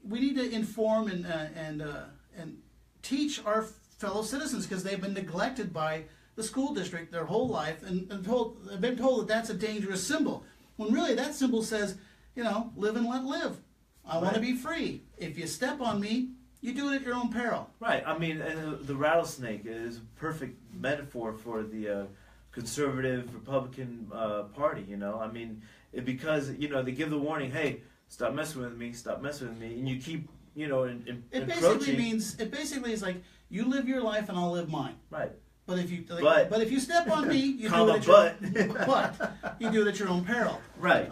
we need to inform and teach our fellow citizens because they've been neglected by the school district their whole life and they've been told that that's a dangerous symbol. When really that symbol says, you know, live and let live. I want to be free. If you step on me, you do it at your own peril. Right. I mean, the rattlesnake is a perfect metaphor for the conservative Republican party, you know. I mean, because, you know, they give the warning, hey, stop messing with me, and you keep, you know, It basically is like, you live your life and I'll live mine. Right. But if you step on me, you do it you do it at your own peril. Right.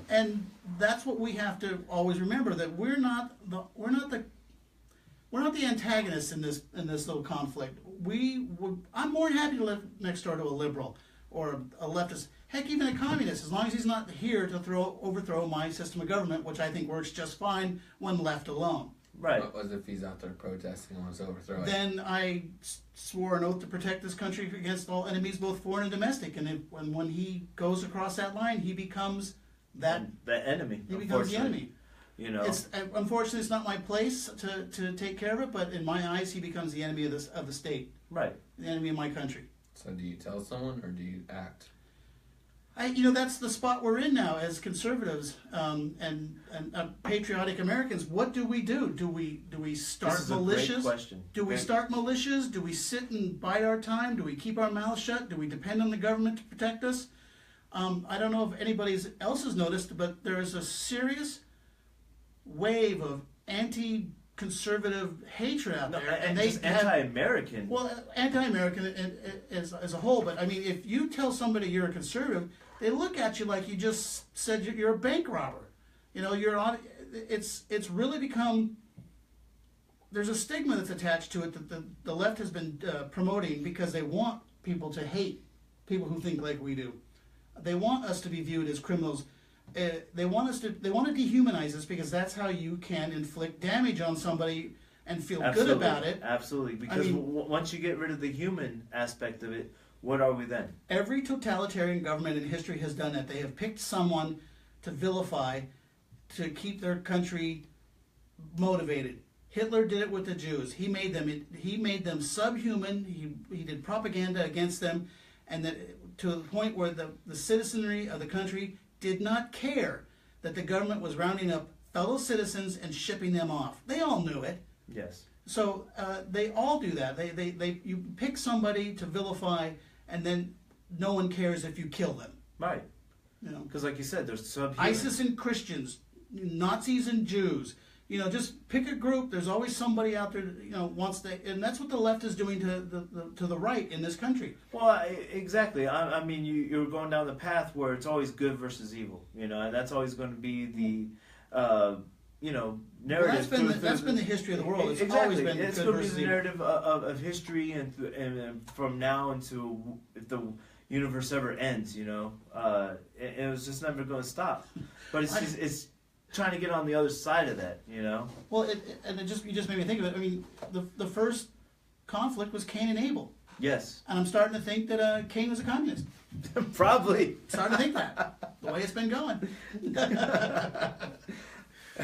And that's what we have to always remember, that we're not the antagonists in this little conflict. I'm more than happy to live next door to a liberal or a leftist, heck, even a communist, as long as he's not here to overthrow my system of government, which I think works just fine when left alone. Right. What was if he's out there protesting and wants to overthrow it? Then I swore an oath to protect this country against all enemies, both foreign and domestic. And when he goes across that line, he becomes that enemy. He becomes the enemy. You know. Unfortunately, it's not my place to take care of it. But in my eyes, he becomes the enemy of the state. Right. The enemy of my country. So do you tell someone or do you act? That's the spot we're in now as conservatives and patriotic Americans. What do we do? Do we start this is militias? A great question. Do we start militias? Do we sit and bide our time? Do we keep our mouths shut? Do we depend on the government to protect us? I don't know if anybody else has noticed, but there is a serious wave of anti-conservative hatred out there, and they anti-American. Well, anti-American as a whole. But I mean, if you tell somebody you're a conservative, they look at you like you just said you're a bank robber. You know, it's really become there's a stigma that's attached to it that the left has been promoting because they want people to hate people who think like we do. They want us to be viewed as criminals. They want to dehumanize us because that's how you can inflict damage on somebody and feel good about it. Absolutely, because once you get rid of the human aspect of it, what are we then? Every totalitarian government in history has done that. They have picked someone to vilify to keep their country motivated. Hitler did it with the Jews. He made them subhuman. He did propaganda against them, and that to the point where the citizenry of the country did not care that the government was rounding up fellow citizens and shipping them off. They all knew it. Yes. So they all do that. You pick somebody to vilify, and then no one cares if you kill them. Right. You know, because like you said, there's subhuman. ISIS and Christians, Nazis and Jews. You know, just pick a group. There's always somebody out there, wants to, and that's what the left is doing to the right in this country. Well, exactly. I mean, you're going down the path where it's always good versus evil, and that's always going to be the, narrative. Well, that's been the history of the world. It's always been it's good going to versus be the evil. narrative of history, and from now until if the universe ever ends, it was just never going to stop. But it's trying to get on the other side of that, Well, you just made me think of it. I mean, the first conflict was Cain and Abel. Yes. And I'm starting to think that Cain was a communist. Probably. Starting to think that, the way it's been going.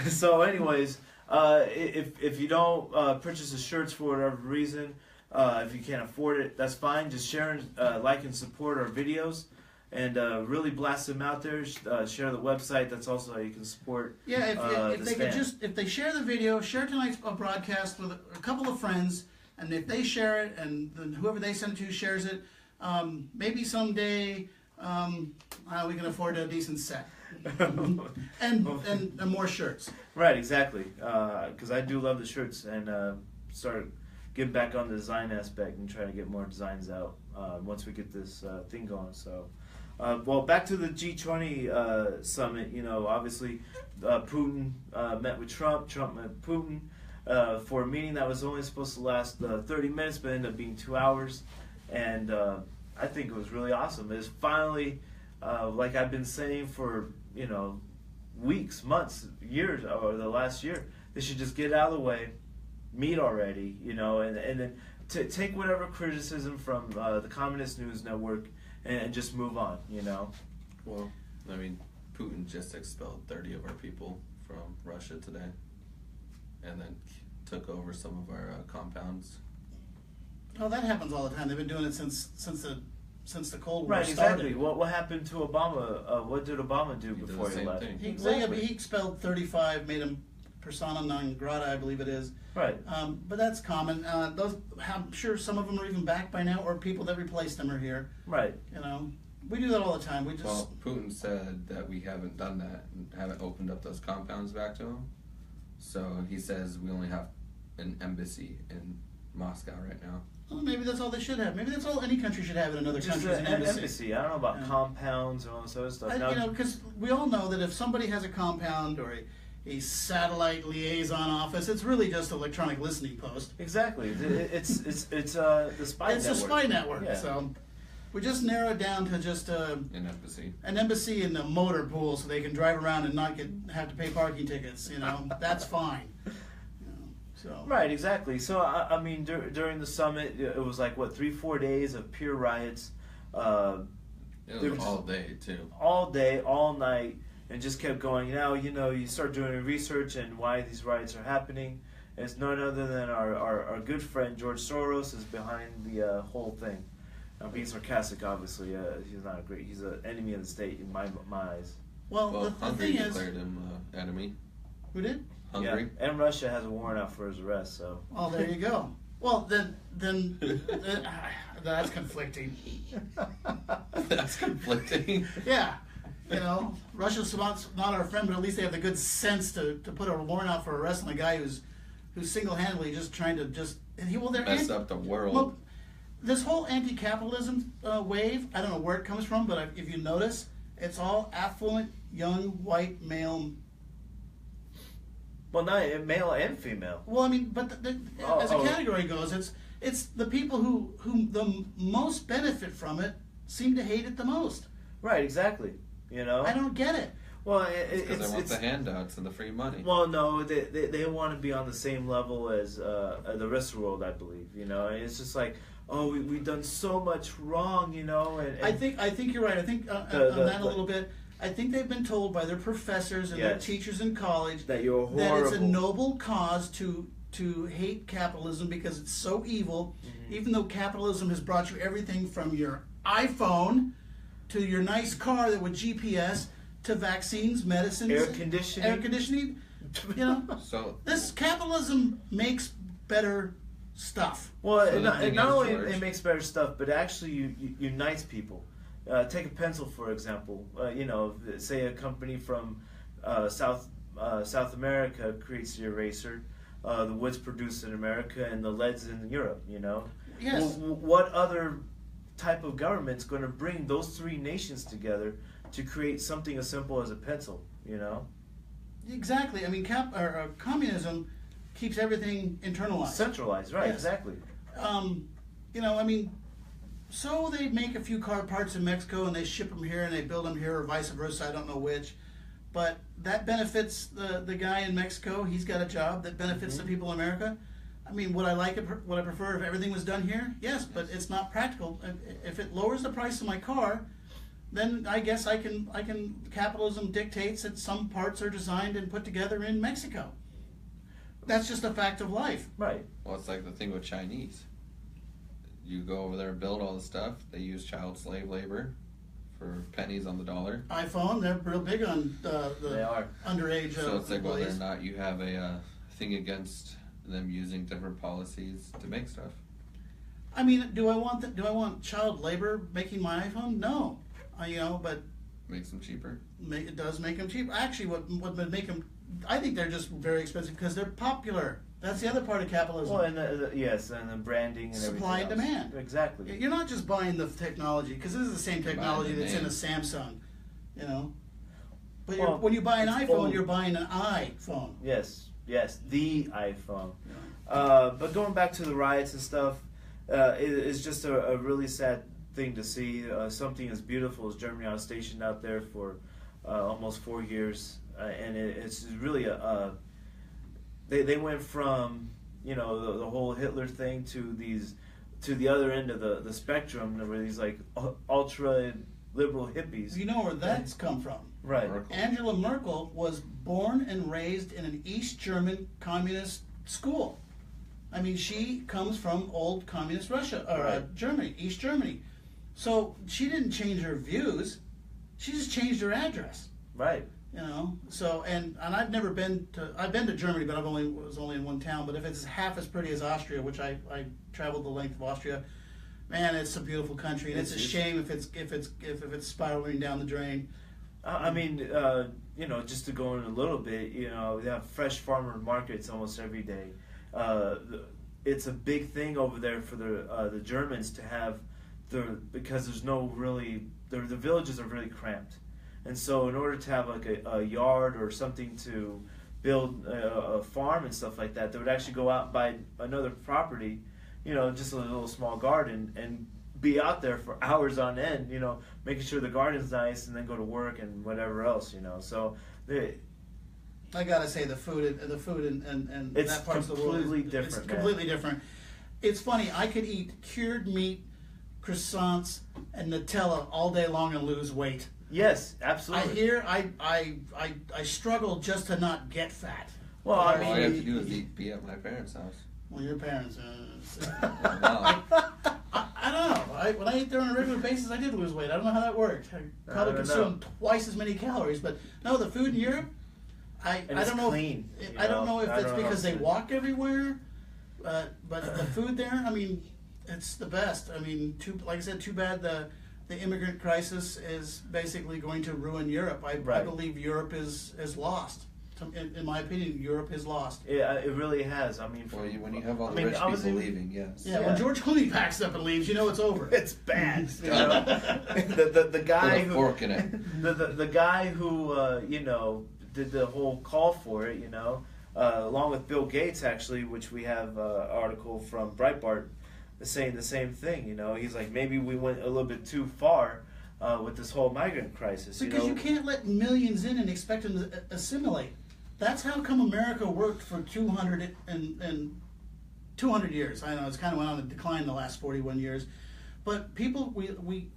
So anyways, if you don't purchase the shirts for whatever reason, if you can't afford it, that's fine. Just share, like, and support our videos. And really blast them out there. Share the website. That's also how you can support. Yeah, if they share the video, share tonight's broadcast with a couple of friends, and if they share it, and then whoever they send it to shares it, maybe someday we can afford a decent set and more shirts. Right, exactly. Because I do love the shirts, and start getting back on the design aspect and trying to get more designs out once we get this thing going. So. Well, back to the G20 summit. Obviously, Putin met with Trump. Trump met Putin for a meeting that was only supposed to last 30 minutes, but ended up being 2 hours. And I think it was really awesome. It's finally, like I've been saying for weeks, months, years, or the last year, they should just get out of the way, meet already, and then take whatever criticism from the Communist News Network. And just move on, Well, I mean, Putin just expelled 30 of our people from Russia today, and then took over some of our compounds. Oh, that happens all the time. They've been doing it since the Cold War right, started. exactly. What happened to Obama? What did Obama do before he left? He expelled 35, made them persona non grata, I believe it is. Right. But that's common. I'm sure some of them are even back by now, or people that replaced them are here. Right. We do that all the time. Well, Putin said that we haven't done that and haven't opened up those compounds back to him. So he says we only have an embassy in Moscow right now. Well, maybe that's all they should have. Maybe that's all any country should have in another country. Is an embassy. I don't know about compounds and all this other stuff. Because we all know that if somebody has a compound or a satellite liaison office, it's really just an electronic listening post. Exactly. It's the spy network. It's a spy network. Yeah. So we just narrow it down to just an embassy. An embassy in the motor pool, so they can drive around and not have to pay parking tickets. That's fine. So. Right, exactly. So I mean, during the summit, it was like 3-4 days of pure riots. It was all day too. All day, all night. And just kept going. Now, you start doing research and why these riots are happening. And it's none other than our good friend George Soros is behind the whole thing. I'm being sarcastic, obviously. He's an enemy of the state in my eyes. Well, the Hungary thing is, declared him enemy. Who did? Hungary. Yeah. And Russia has a warrant out for his arrest. So. Oh, there you go. Well, then that's conflicting. That's conflicting. Yeah. Russia's not our friend, but at least they have the good sense to put a warrant out for arresting a guy who's single-handedly just trying to mess up the world. Well, this whole anti-capitalism wave, I don't know where it comes from, but if you notice, it's all affluent, young, white, male Well, not male and female. Well, I mean, but as a category goes, it's the people who the most benefit from it seem to hate it the most. Right, exactly. You know? I don't get it. Well, because they want the handouts and the free money. Well, no, they want to be on the same level as the rest of the world, I believe. You know, and it's just like, oh, we've done so much wrong, you know. And I think you're right. I think on that a little bit. I think they've been told by their professors and their teachers in college that you're horrible. That it's a noble cause to hate capitalism because it's so evil. Mm-hmm. Even though capitalism has brought you everything from your iPhone to your nice car that with GPS to vaccines, medicines, air conditioning. You know, so this capitalism makes better stuff. Well, so not only it makes better stuff, but actually you unites people. Take a pencil, for example. You know, say a company from South America creates the eraser. The wood's produced in America, and the lead's in Europe. You know. Yes. Well, what other type of government's going to bring those three nations together to create something as simple as a pencil? You know. Exactly. I mean, communism keeps everything internalized. Centralized, right? Yes. Exactly. You know, I mean. So they make a few car parts in Mexico and they ship them here and they build them here, or vice versa. I don't know which, but that benefits the guy in Mexico. He's got a job that benefits the people in America. I mean, would I like it? Would I prefer if everything was done here? Yes, but it's not practical. If it lowers the price of my car, then I guess I can. Capitalism dictates that some parts are designed and put together in Mexico. That's just a fact of life. Right. Well, it's like the thing with Chinese. You go over there and build all the stuff. They use child slave labor for pennies on the dollar. iPhone, they're real big on they are. Underage So it's like employees. whether or not you have a thing against them using different policies to make stuff. I mean, do I want child labor making my iPhone? No, you know, but makes them cheaper. It does make them cheap. Actually, what would make them? I think they're just very expensive because they're popular. That's the other part of capitalism. Well, and the branding and supply and demand. Exactly. You're not just buying the technology because this is the same technology that's in a Samsung, you know. But when you buy an iPhone, old. You're buying an iPhone. Yes, the iPhone. Yeah. But going back to the riots and stuff, it's just a really sad thing to see. Something as beautiful as Germany. I was stationed out there for almost 4 years, and it's really They went from, you know, the whole Hitler thing to the other end of the spectrum, where these like ultra liberal hippies. You know where that's come from, right? Angela Merkel was born and raised in an East German communist school. I mean, she comes from old communist Russia or Germany, East Germany. So she didn't change her views; she just changed her address. Right. You know, so and I've never been to. I've been to Germany, but was only in one town. But if it's half as pretty as Austria, which I traveled the length of Austria, man, it's a beautiful country, and it's a shame if it's spiraling down the drain. I mean, you know, just to go in a little bit, you know, they have fresh farmer markets almost every day. It's a big thing over there for the Germans to have because there's no really the villages are really cramped. And so in order to have like a yard or something to build a farm and stuff like that, they would actually go out and buy another property, you know, just a little small garden, and be out there for hours on end, you know, making sure the garden's nice, and then go to work and whatever else, you know. So I gotta say the food and that part of the world completely different. It's completely different. It's funny. I could eat cured meat, croissants, and Nutella all day long and lose weight. Yes, absolutely. I struggle just to not get fat. Well, I mean, all you have to do is be at my parents' house. Well, your parents. No. I don't know. When I ate there on a regular basis, I did lose weight. I don't know how that worked. I probably consumed twice as many calories. But no, the food in Europe, I don't know. Clean, I don't know if it's because they walk everywhere, but the food there, I mean, it's the best. I mean, like I said, too bad the immigrant crisis is basically going to ruin Europe. I believe Europe is lost. In my opinion, Europe is lost. Yeah, it really has. I mean, when you have all the rich people leaving, yes. Yeah, when George Clooney packs up and leaves, you know it's over. It's bad. You know? the guy put a fork in it. The guy who you know did the whole call for it. You know, along with Bill Gates, actually, which we have an article from Breitbart saying the same thing. You know, he's like, maybe we went a little bit too far with this whole migrant crisis. Because you can't let millions in and expect them to assimilate. That's how come America worked for 200 years. I know it's kind of went on a decline in the last 41 years. But people, we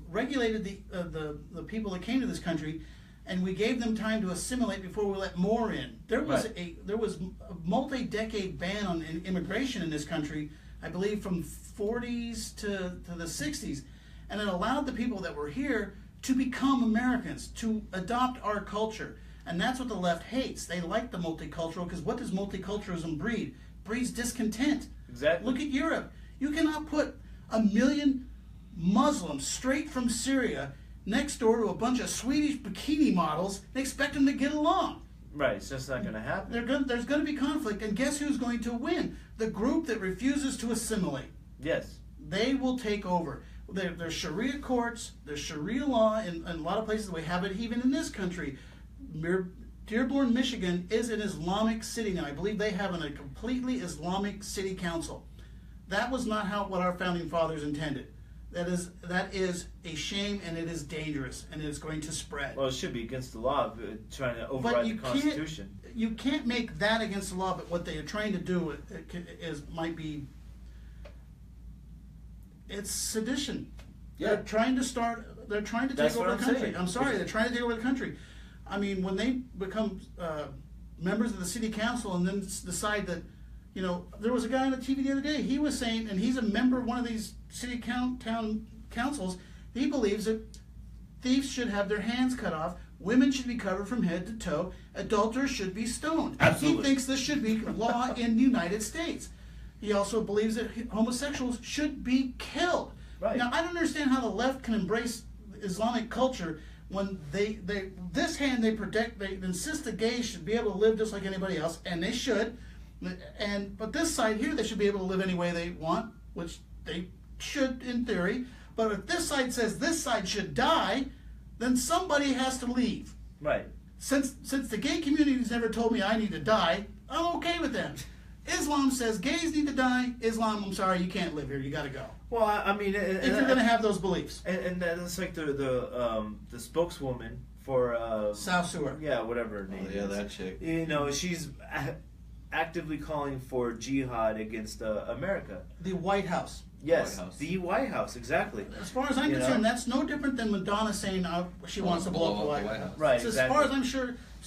regulated the people that came to this country, and we gave them time to assimilate before we let more in. There was a multi-decade ban on immigration in this country, I believe from 40s to the 60s, and it allowed the people that were here to become Americans, to adopt our culture. And that's what the left hates. They like the multicultural, because what does multiculturalism breed? Breeds discontent. Exactly. Look at Europe. You cannot put 1 million Muslims straight from Syria next door to a bunch of Swedish bikini models and expect them to get along. Right, it's just not going to happen. There's going to be conflict, and guess who's going to win? The group that refuses to assimilate. Yes. They will take over. There's Sharia courts, there's Sharia law in a lot of places. We have it even in this country. Dearborn, Michigan is an Islamic city now. I believe they have a completely Islamic city council. That was not what our founding fathers intended. That is a shame, and it is dangerous, and it's going to spread. Well, it should be against the law of trying to override the Constitution. You can't make that against the law, but what they are trying to do it's sedition. Yeah. They're trying to take over the country. I'm sorry, they're trying to take over the country. I mean, when they become members of the city council and then decide that, you know, there was a guy on the TV the other day, he was saying, and he's a member of one of these city town councils, he believes that thieves should have their hands cut off, women should be covered from head to toe, adulterers should be stoned. Absolutely. He thinks this should be law in the United States. He also believes that homosexuals should be killed. Right. Now, I don't understand how the left can embrace Islamic culture when they insist that gays should be able to live just like anybody else, and they should. But this side here, they should be able to live any way they want, which they should in theory. But if this side says this side should die, then somebody has to leave. Right. Since the gay community has never told me I need to die, I'm okay with that. Islam says gays need to die. Islam, I'm sorry, you can't live here. You got to go. Well, I mean, if you're going to have those beliefs. And that's like the spokeswoman for South Sewer. Yeah, whatever her name is. Yeah, that chick. You know, she's actively calling for jihad against America. The White House. Yes, the White House, exactly. As far as I'm concerned, that's no different than Madonna saying she wants to blow up the White House. Right, so exactly. As far as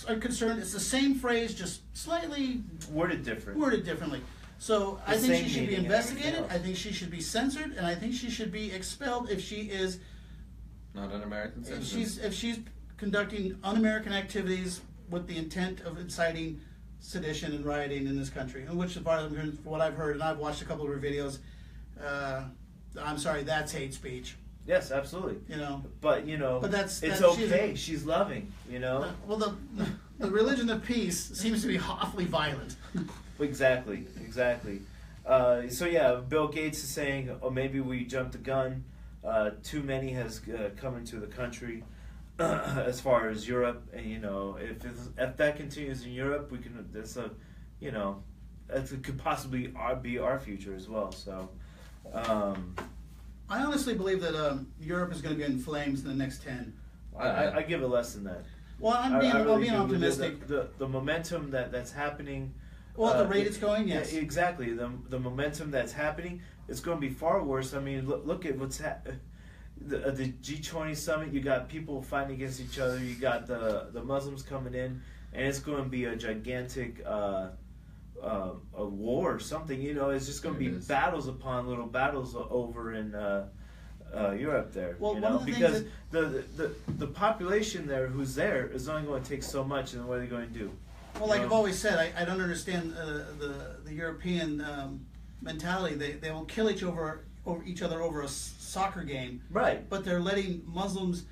I'm concerned, it's the same phrase, just slightly worded differently. So I think she should be meaning and investigated. I think she should be censored, and I think she should be expelled if she is not an American citizen. If she's conducting un-American activities with the intent of inciting sedition and rioting in this country, and which, as far as I'm concerned, from what I've heard, and I've watched a couple of her videos, I'm sorry, that's hate speech. Yes, absolutely. You know, but it's okay. She's loving. You know. Well, the religion of peace seems to be awfully violent. Exactly. So yeah, Bill Gates is saying, oh, maybe we jumped the gun. Too many has come into the country. As far as Europe, and you know, if that continues in Europe, we can. That's a, you know, that could possibly be our future as well. So. I honestly believe that Europe is going to be in flames in the next 10. I give it less than that. Well, I'm being optimistic. The momentum that's happening. Well, at the rate it's going, yes. Yeah, exactly. The momentum that's happening, it's going to be far worse. I mean, look at what's the G20 summit. You got people fighting against each other. You got the Muslims coming in, and it's going to be a gigantic a war or something. You know, it's just going to be battles upon little battles over in Europe there. Well, you know, because the population there who's there is only going to take so much, and what are they going to do? Well, like I've always said, I don't understand the European mentality. They will kill each other over a soccer game. Right. But they're letting Muslims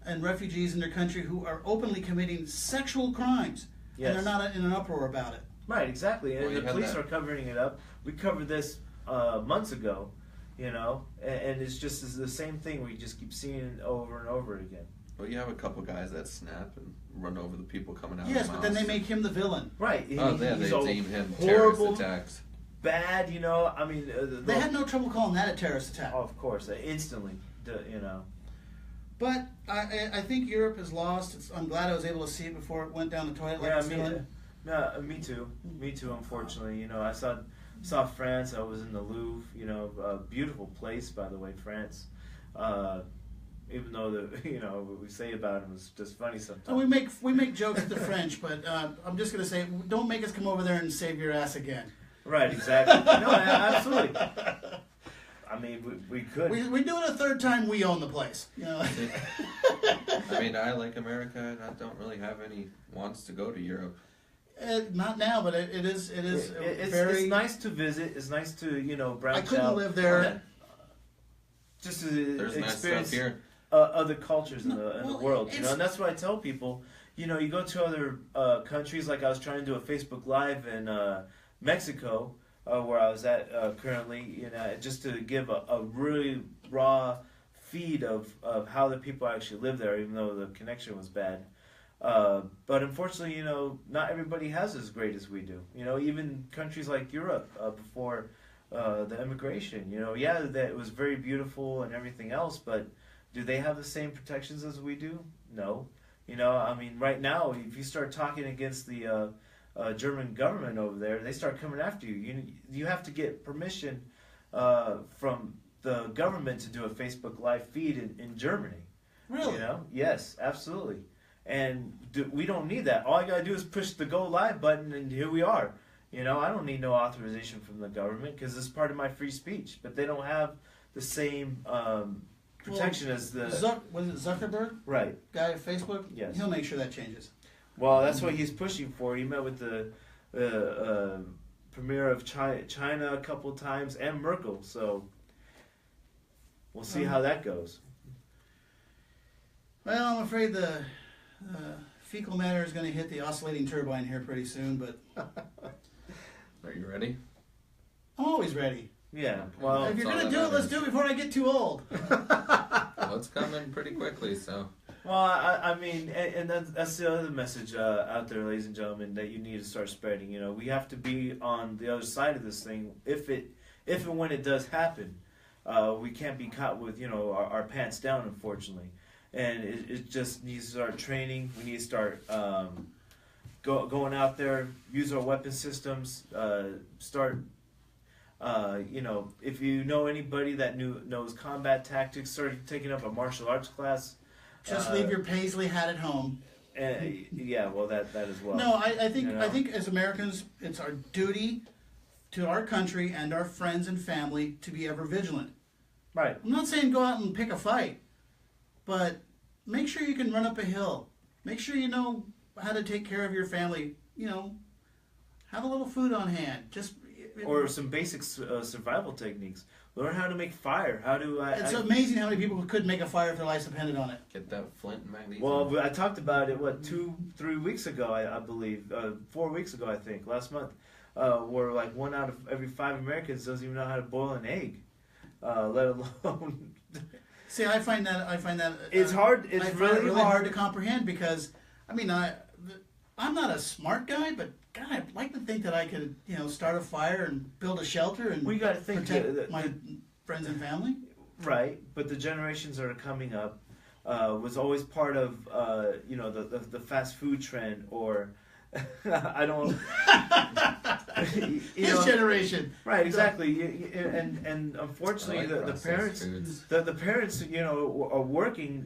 and refugees in their country who are openly committing sexual crimes, and they're not in an uproar about it. Right, exactly. And the police are covering it up. We covered this months ago, you know, and it's just the same thing. We just keep seeing it over and over again. Well, you have a couple guys that snap and run over the people coming out. Yes, of the but then they mosque. make him the villain. Right. Oh, yeah, He's they a deem him horrible, terrorist attacks. bad. You know, I mean, They had no trouble calling that a terrorist attack. Oh, of course, instantly. You know. But I think Europe is lost. I'm glad I was able to see it before it went down the toilet like Yeah, it's feeling. me too. Me too. Unfortunately, you know, I saw France. I was in the Louvre. You know, a beautiful place, by the way, France. Even though what we say about them is just funny sometimes. So we make jokes at the French, but I'm just gonna say, don't make us come over there and save your ass again. Right. Exactly. No, absolutely. I mean, we could. We do it a third time. We own the place. You know. I mean, I like America, and I don't really have any wants to go to Europe. Not now, but it is very. It's nice to visit. It's nice to branch out. I couldn't live there. Just to There's nice experience stuff here. Other cultures in the Well, world, and that's what I tell people. You go to other countries. Like I was trying to do a Facebook Live in Mexico, where I was at currently, just to give a really raw feed of how the people actually live there, even though the connection was bad. But unfortunately, not everybody has as great as we do. Even countries like Europe before the immigration, that was very beautiful and everything else, but do they have the same protections as we do? No. I mean, right now, if you start talking against the German government over there, they start coming after you. You have to get permission from the government to do a Facebook Live feed in Germany. Really? Yes, absolutely. And we don't need that. All I gotta do is push the go live button, and here we are. I don't need no authorization from the government because it's part of my free speech. But they don't have the same protection as the was it Zuckerberg? Right. Guy at Facebook? Yes. He'll make sure that changes. Well, that's what he's pushing for. He met with the premier of China a couple times and Merkel. So we'll see how that goes. Well, I'm afraid the fecal matter is going to hit the oscillating turbine here pretty soon, but Are you ready? I'm always ready. Yeah. Well, If you're all going to that do it, let's matters. do it before I get too old. Well, it's coming pretty quickly, so. Well, I mean, and that's the other message out there, ladies and gentlemen, that you need to start spreading. We have to be on the other side of this thing. If and when it does happen, we can't be caught with our pants down, unfortunately. And it just needs to start training. We need to start going out there, use our weapon systems, start. If you know anybody that knows combat tactics, start taking up a martial arts class. Just leave your paisley hat at home. Yeah, well, that as well. No, I think as Americans, it's our duty to our country and our friends and family to be ever vigilant. Right. I'm not saying go out and pick a fight, but make sure you can run up a hill. Make sure you know how to take care of your family. Have a little food on hand. Or some basic survival techniques. Learn how to make fire. It's amazing how many people could make a fire if their lives depended on it. Get that flint and magnesium. Well, I talked about it, 2-3 weeks ago, I believe. 4 weeks ago, I think, last month. Where like 1 out of every 5 Americans doesn't even know how to boil an egg. Let alone... See, I find that it's hard. It's I find really, it really hard to comprehend because, I mean, I'm not a smart guy, but God, I'd like to think that I could, start a fire and build a shelter and We got to think protect my friends and family. Right, but the generations that are coming up was always part of the fast food trend, or I don't. His generation, right? Exactly, and unfortunately, the parents, the parents, are working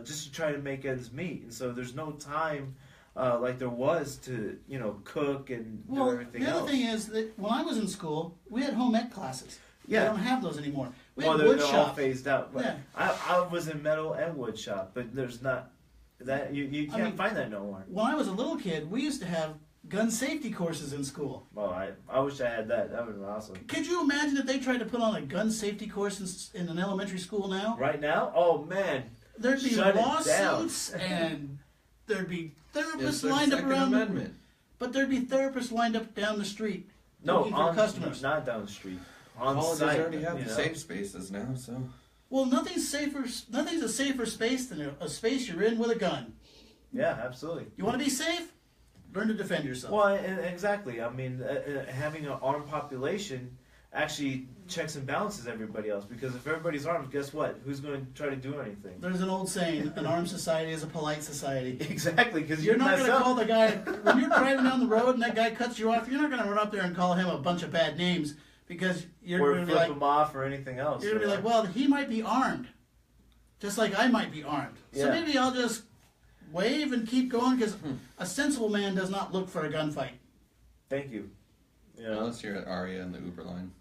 just to try to make ends meet, and so there's no time. Like there was to cook and do everything else. The other thing is that when I was in school, we had home ec classes. Yeah. They don't have those anymore. We Well, had wood they're all shop. phased out. But Yeah. I was in metal and wood shop, but there's not that you can't find that no more. When I was a little kid, we used to have gun safety courses in school. Well, I wish I had that. That would have been awesome. Could you imagine if they tried to put on a gun safety course in an elementary school now? Right now, oh man, There'd be Shut it lawsuits down. and there'd be It's therapists their lined up Second around. Amendment. But there'd be therapists lined up down the street. no, looking for on customers. not down the street. On Colleges site, already have the safe spaces now, so. Well, nothing's safer. Nothing's a safer space than a space you're in with a gun. Yeah, absolutely. You want to be safe? Learn to defend yourself. Well, exactly. I mean, having an armed population actually checks and balances everybody else, because if everybody's armed, guess what? Who's going to try to do anything? There's an old saying: an armed society is a polite society. Exactly, because You're not going to call the guy when you're driving down the road and that guy cuts you off. You're not going to run up there and call him a bunch of bad names, because you're or going to be flip like, him off or anything else. you're going to be like, well, he might be armed, just like I might be armed. So Yeah. maybe I'll just wave and keep going, because a sensible man does not look for a gunfight. Thank you. Yeah. Unless you're at Aria in the Uber line.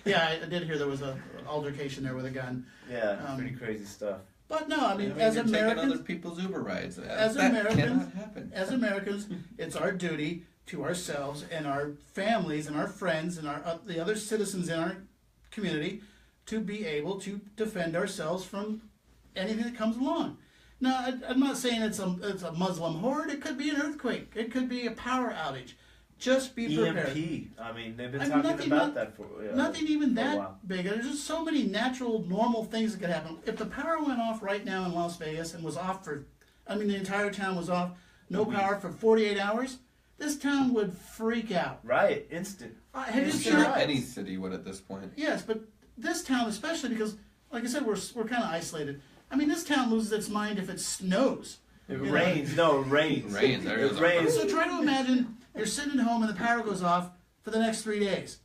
Yeah, I did hear there was a altercation there with a gun. Yeah, pretty crazy stuff. But no, I mean, You're as taking Americans, other people's Uber rides. As that Americans- cannot happen. as Americans, it's our duty to ourselves and our families and our friends and our the other citizens in our community to be able to defend ourselves from anything that comes along. Now, I'm not saying it's a Muslim horde. It could be an earthquake. It could be a power outage. Just be prepared. EMP. I mean, they've been I mean, talking nothing- about that for Nothing even for a that while. big. There's just so many natural, normal things that could happen. If the power went off right now in Las Vegas and was off for, the entire town was off, no power for 48 hours, this town would freak out. Right, instant. Have you Just seen about it? any city would at this point. Yes, but this town especially, because, like I said, we're kind of isolated. I mean, this town loses its mind if it snows. It You know? rains. No, it rains. Rains, there It is a- rains. So try to imagine you're sitting at home and the power goes off for the next 3 days.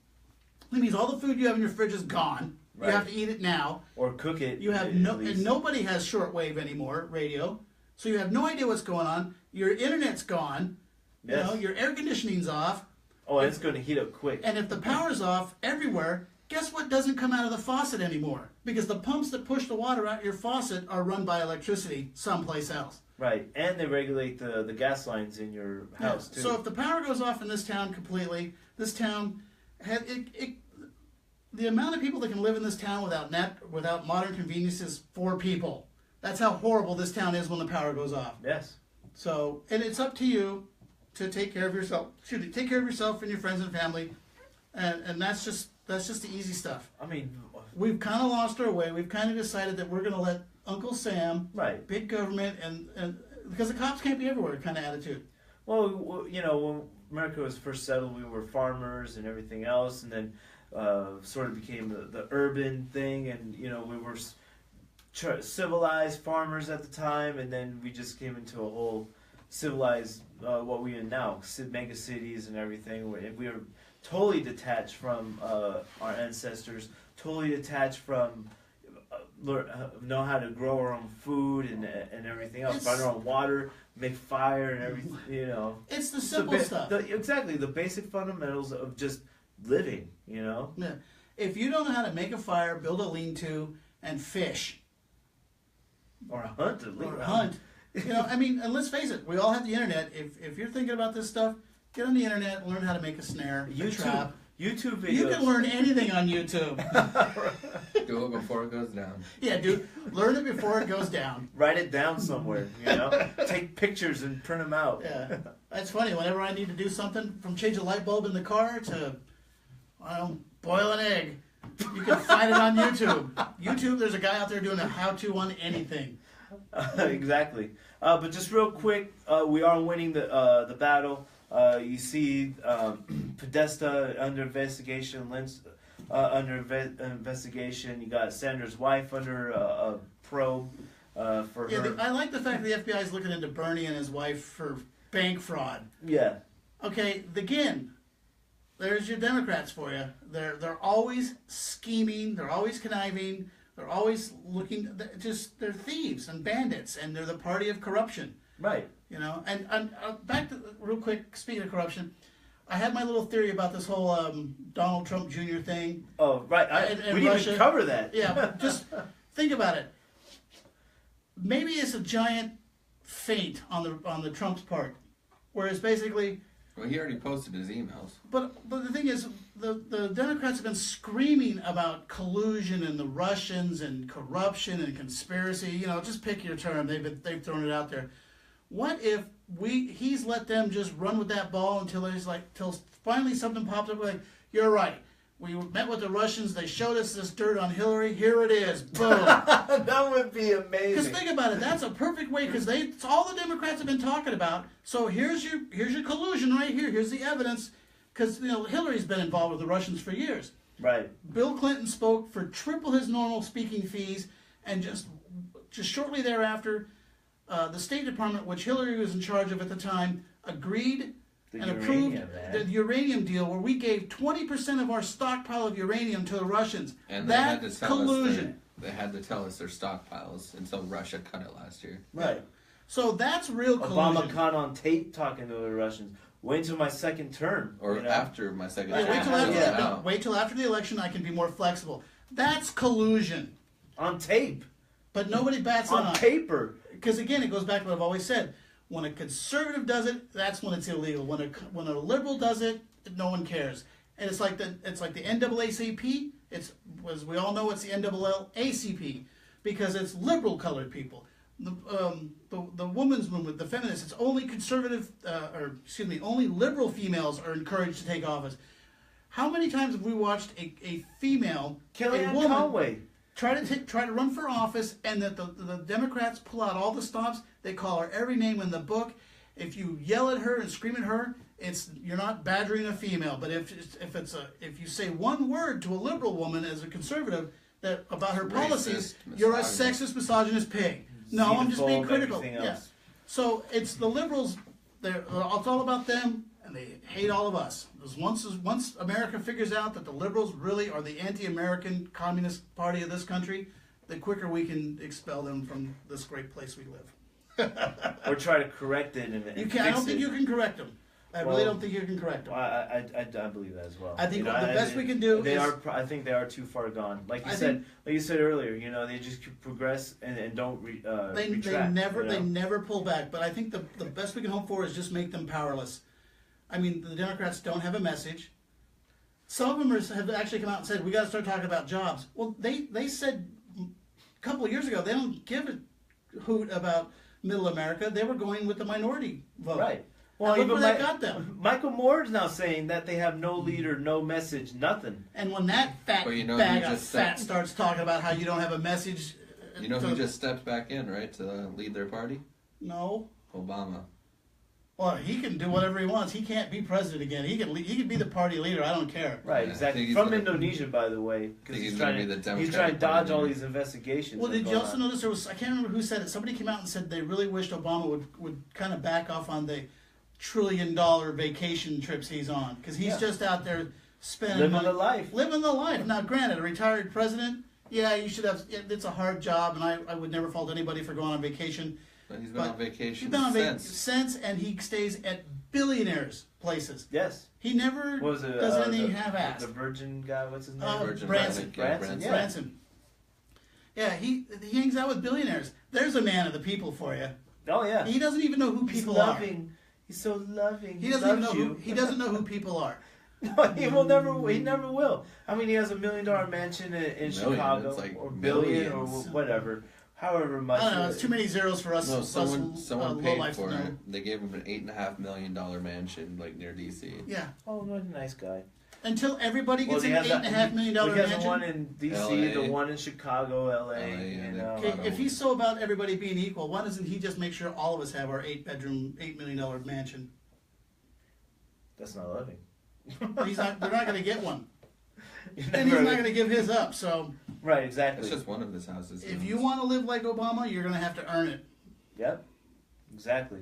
That means all the food you have in your fridge is gone. Right. You have to eat it now. Or cook it. You have at no, least. and nobody has shortwave anymore, radio. So you have no idea what's going on. Your internet's gone. Yes. You know, your air conditioning's off. Oh, it's going to heat up quick. And if the power's off everywhere, guess what doesn't come out of the faucet anymore? Because the pumps that push the water out your faucet are run by electricity someplace else. Right, and they regulate the gas lines in your house too. So if the power goes off in this town completely, this town had the amount of people that can live in this town without modern conveniences, 4 people. That's how horrible this town is when the power goes off. Yes. So, and it's up to you to take care of yourself. Take care of yourself and your friends and family, and that's just the easy stuff. I mean, We've kind of lost our way. We've kind of decided that we're going to let Uncle Sam, right. big government, and because the cops can't be everywhere kind of attitude. Well, you know, when America was first settled, we were farmers and everything else, and then sort of became the urban thing, and you know, we were civilized farmers at the time, and then we just came into a whole civilized what we are now, mega cities and everything. We are totally detached from our ancestors, totally detached from know how to grow our own food and everything else, find our own water, make fire and everything. You know, It's the simple stuff. Exactly, the basic fundamentals of just living. You know. Yeah. If you don't know how to make a fire, build a lean-to, and fish, Or hunt at least. or hunt, and let's face it, we all have the internet. If you're thinking about this stuff, get on the internet and learn how to make a snare, a trap. YouTube videos. You can learn anything on YouTube. Do it before it goes down. Yeah, dude, learn it before it goes down. Write it down somewhere. You know, take pictures and print them out. Yeah, that's funny. Whenever I need to do something, from change a light bulb in the car to, boil an egg, you can find it on YouTube. YouTube, there's a guy out there doing a how-to on anything. Exactly. But just real quick, we are winning the battle. You see Podesta under investigation, Lynch under investigation. You got Sanders' wife under a probe for her. I like the fact that the FBI is looking into Bernie and his wife for bank fraud. Yeah. Okay, again, there's your Democrats for you. They're always scheming. They're always conniving. They're always looking. They're thieves and bandits, and they're the party of corruption. Right. You know, and back to real quick. Speaking of corruption, I had my little theory about this whole Donald Trump Jr. thing. Oh, right. And we didn't Russia. even cover that. Yeah, just think about it. Maybe it's a giant feint on the Trump's part, whereas basically. Well, he already posted his emails. But the thing is, the Democrats have been screaming about collusion and the Russians and corruption and conspiracy. You know, just pick your term. They've thrown it out there. What if he's let them just run with that ball until finally something pops up like, you're right. We met with the Russians. They showed us this dirt on Hillary. Here it is. Boom. That would be Because amazing. think about it. That's a perfect way. Because it's all the Democrats have been talking about. So here's your collusion right here. Here's the evidence. Because Hillary's been involved with the Russians for years. Right. Bill Clinton spoke for triple his normal speaking fees, and just shortly thereafter, the State Department, which Hillary was in charge of at the time, agreed and approved the uranium deal, where we gave 20% of our stockpile of uranium to the Russians. And they had to That's tell collusion. They had to tell us their stockpiles until Russia cut it last year. Right. So that's real Obama collusion. caught on tape talking to the Russians. Wait till my second term. Or after my second Yeah, term. wait till after the election. I can be more flexible. That's collusion. On tape. But nobody bats an On eye. paper. Because again, it goes back to what I've always said. When a conservative does it, that's when it's illegal. When a liberal does it, no one cares. And it's like the NAACP. It's, as we all know, it's the NAACP because it's liberal colored people. The women's movement, the feminists, it's only only liberal females are encouraged to take office. How many times have we watched a female, Kellyanne a woman, Conway. try to run for office, and that the Democrats pull out all the stops? They call her every name in the book. If you yell at her and scream at her, you're not badgering a female. But if you say one word to a liberal woman as a conservative about her policies, you're a sexist, misogynist pig. No, I'm just being critical. Yeah. So it's the liberals. It's all about them, and they hate all of us. Because once America figures out that the liberals really are the anti-American communist party of this country, the quicker we can expel them from this great place we live. Or try to correct it and You fix can. I don't it. think you can correct them. I really don't think you can correct them. I believe that as well. I think the best we can do is I think they are too far gone. Like you said earlier, they just progress and don't retract. They never pull back. But I think the best we can hope for is just make them powerless. I mean, the Democrats don't have a message. Some of them have actually come out and said we got to start talking about jobs. Well, they said a couple of years ago they don't give a hoot about Middle America. They were going with the minority vote. Right. Well, look even where they got them. Michael Moore's now saying that they have no leader, no message, nothing. And when that fat bag of fat starts talking about how you don't have a message... You know who just stepped back in, right, to lead their party? No. Obama. Well, he can do whatever he wants. He can't be president again. He can be the party leader. I don't care. Right, exactly. From Indonesia, by the way. Because he's trying to dodge all these investigations. Well, did you also notice I can't remember who said it. Somebody came out and said they really wished Obama would kind of back off on the $1 trillion vacation trips he's on. Because he's just out there spending money. Living the life. Now, granted, a retired president, you should have, it's a hard job, and I would never fault anybody for going on vacation. But he's been on vacation since, and he stays at billionaires' places. Yes. He never does anything half-assed. The Virgin guy, what's his name? Branson. Yeah, he hangs out with billionaires. There's a man of the people for you. Oh yeah. He doesn't even know who people are. He's so loving. He doesn't even know he doesn't know who people are. No, he will never. He never will. I mean, he has $1 million mansion in Chicago, or billion, or whatever. However much. I don't know. It's too many zeros for us. No, someone paid for it. They gave him an $8.5 million mansion, near DC. Yeah. Oh, what a nice guy. Until everybody gets an $8.5 million mansion. He has the one in DC, the one in Chicago, LA. Okay, if he's so about everybody being equal, why doesn't he just make sure all of us have our $8 million mansion? That's not loving. They're not going to get one. And he's not going to give his up, so... Right, exactly. It's just one of his houses. If you want to live like Obama, you're going to have to earn it. Yep, exactly.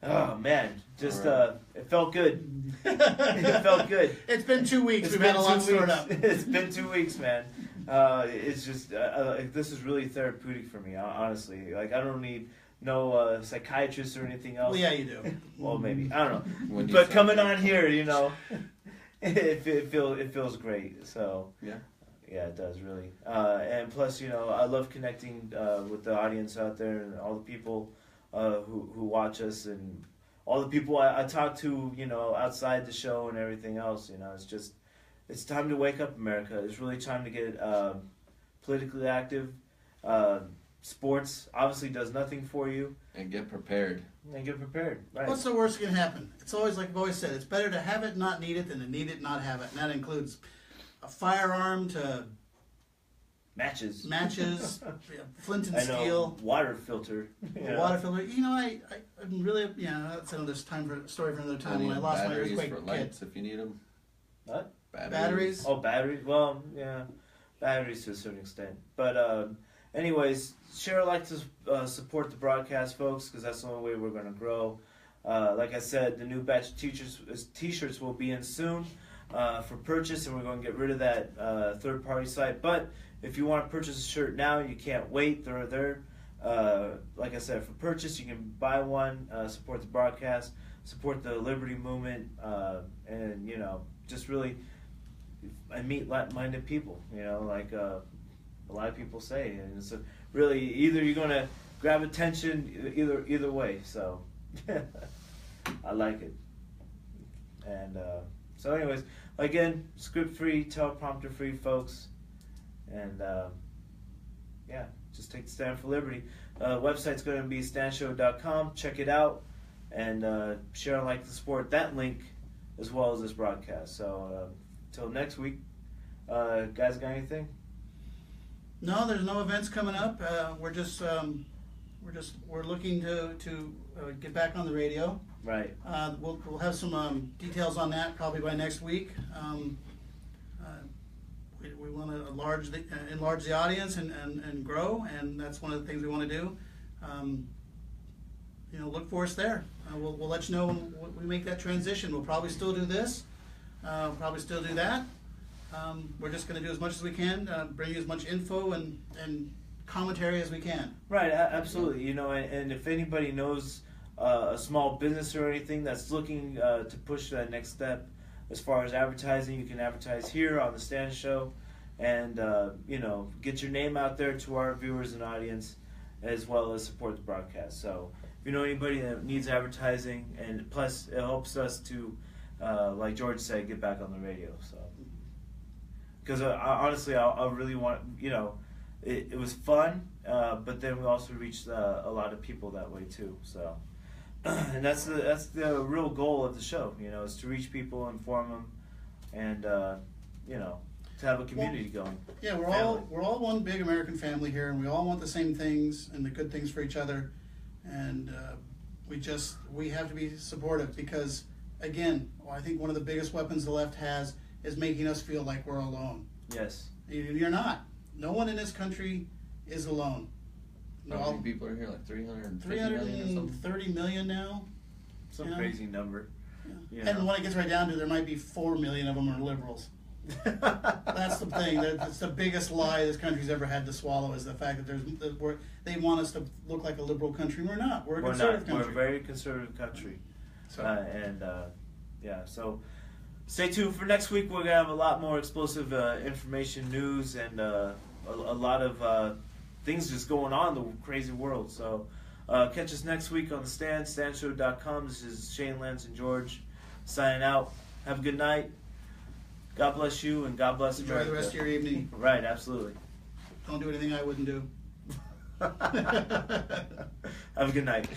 Oh, man. Just, it felt good. It felt good. It's been 2 weeks. We've had a lot stored up. It's been 2 weeks, man. It's just, this is really therapeutic for me, honestly. Like, I don't need no psychiatrist or anything else. Well, yeah, you do. Well, maybe. I don't know. But coming on here, it feels great. So, yeah, it does, really. And plus, I love connecting with the audience out there and all the people who watch us and all the people I talk to, outside the show and everything else. It's time to wake up, America. It's really time to get politically active. Sports obviously does nothing for you. And get prepared. Right. What's the worst that can happen? It's always like I've always said. It's better to have it, not need it, than to need it, not have it. And that includes a firearm to Matches, flint and I know, steel, water filter, water filter. I'm really, that's another story for another time. When I lost my earthquake for lights if you need them. What? Batteries? Oh, batteries. Well, yeah, batteries to a certain extent. But anyways, share, like to support the broadcast, folks, because that's the only way we're going to grow. Like I said, the new batch of t-shirts will be in soon for purchase, and we're going to get rid of that third-party site. But if you want to purchase a shirt now, you can't wait. They're there. Like I said, for purchase, you can buy one, support the broadcast, support the Liberty Movement, and, just really meet like-minded people, like a lot of people say. And it's really either you're going to grab attention either way. So I like it. And so anyways, again, script-free, teleprompter-free, folks. And just take the stand for liberty. Website's going to be standshow.com. Check it out and share and like the support that link as well as this broadcast. So till next week, guys, got anything? No, there's no events coming up. We're looking to get back on the radio. Right. We'll have some details on that probably by next week. We want to enlarge the audience and grow, and that's one of the things we want to do. Look for us there. We'll let you know when we make that transition. We'll probably still do this. Probably still do that. We're just going to do as much as we can, bring you as much info and commentary as we can. Right, absolutely. And if anybody knows a small business or anything that's looking to push that next step as far as advertising, you can advertise here on the Stan Show, and get your name out there to our viewers and audience, as well as support the broadcast. So if you know anybody that needs advertising, and plus it helps us to, like George said, get back on the radio. So because honestly, I really want, it was fun, but then we also reached a lot of people that way too. So and that's the real goal of the show, is to reach people, inform them, and to have a community going. Yeah, we're all one big American family here, and we all want the same things and the good things for each other, and we have to be supportive because, again, I think one of the biggest weapons the left has is making us feel like we're alone. Yes. You're not. No one in this country is alone. How many people are here? Like 330 million now. Some crazy number. Yeah. And when it gets right down to it, there might be 4 million of them are liberals. That's the thing. That's the biggest lie this country's ever had to swallow, is the fact that they want us to look like a liberal country. We're not. We're a conservative country. We're a very conservative country. So. So stay tuned for next week. We're going to have a lot more explosive information, news, and a lot of things just going on in the crazy world. So catch us next week on the Stand, standshow.com. This is Shane, Lance, and George signing out. Have a good night. God bless you, and God bless America. Enjoy the rest of your evening. Right, absolutely. Don't do anything I wouldn't do. Have a good night.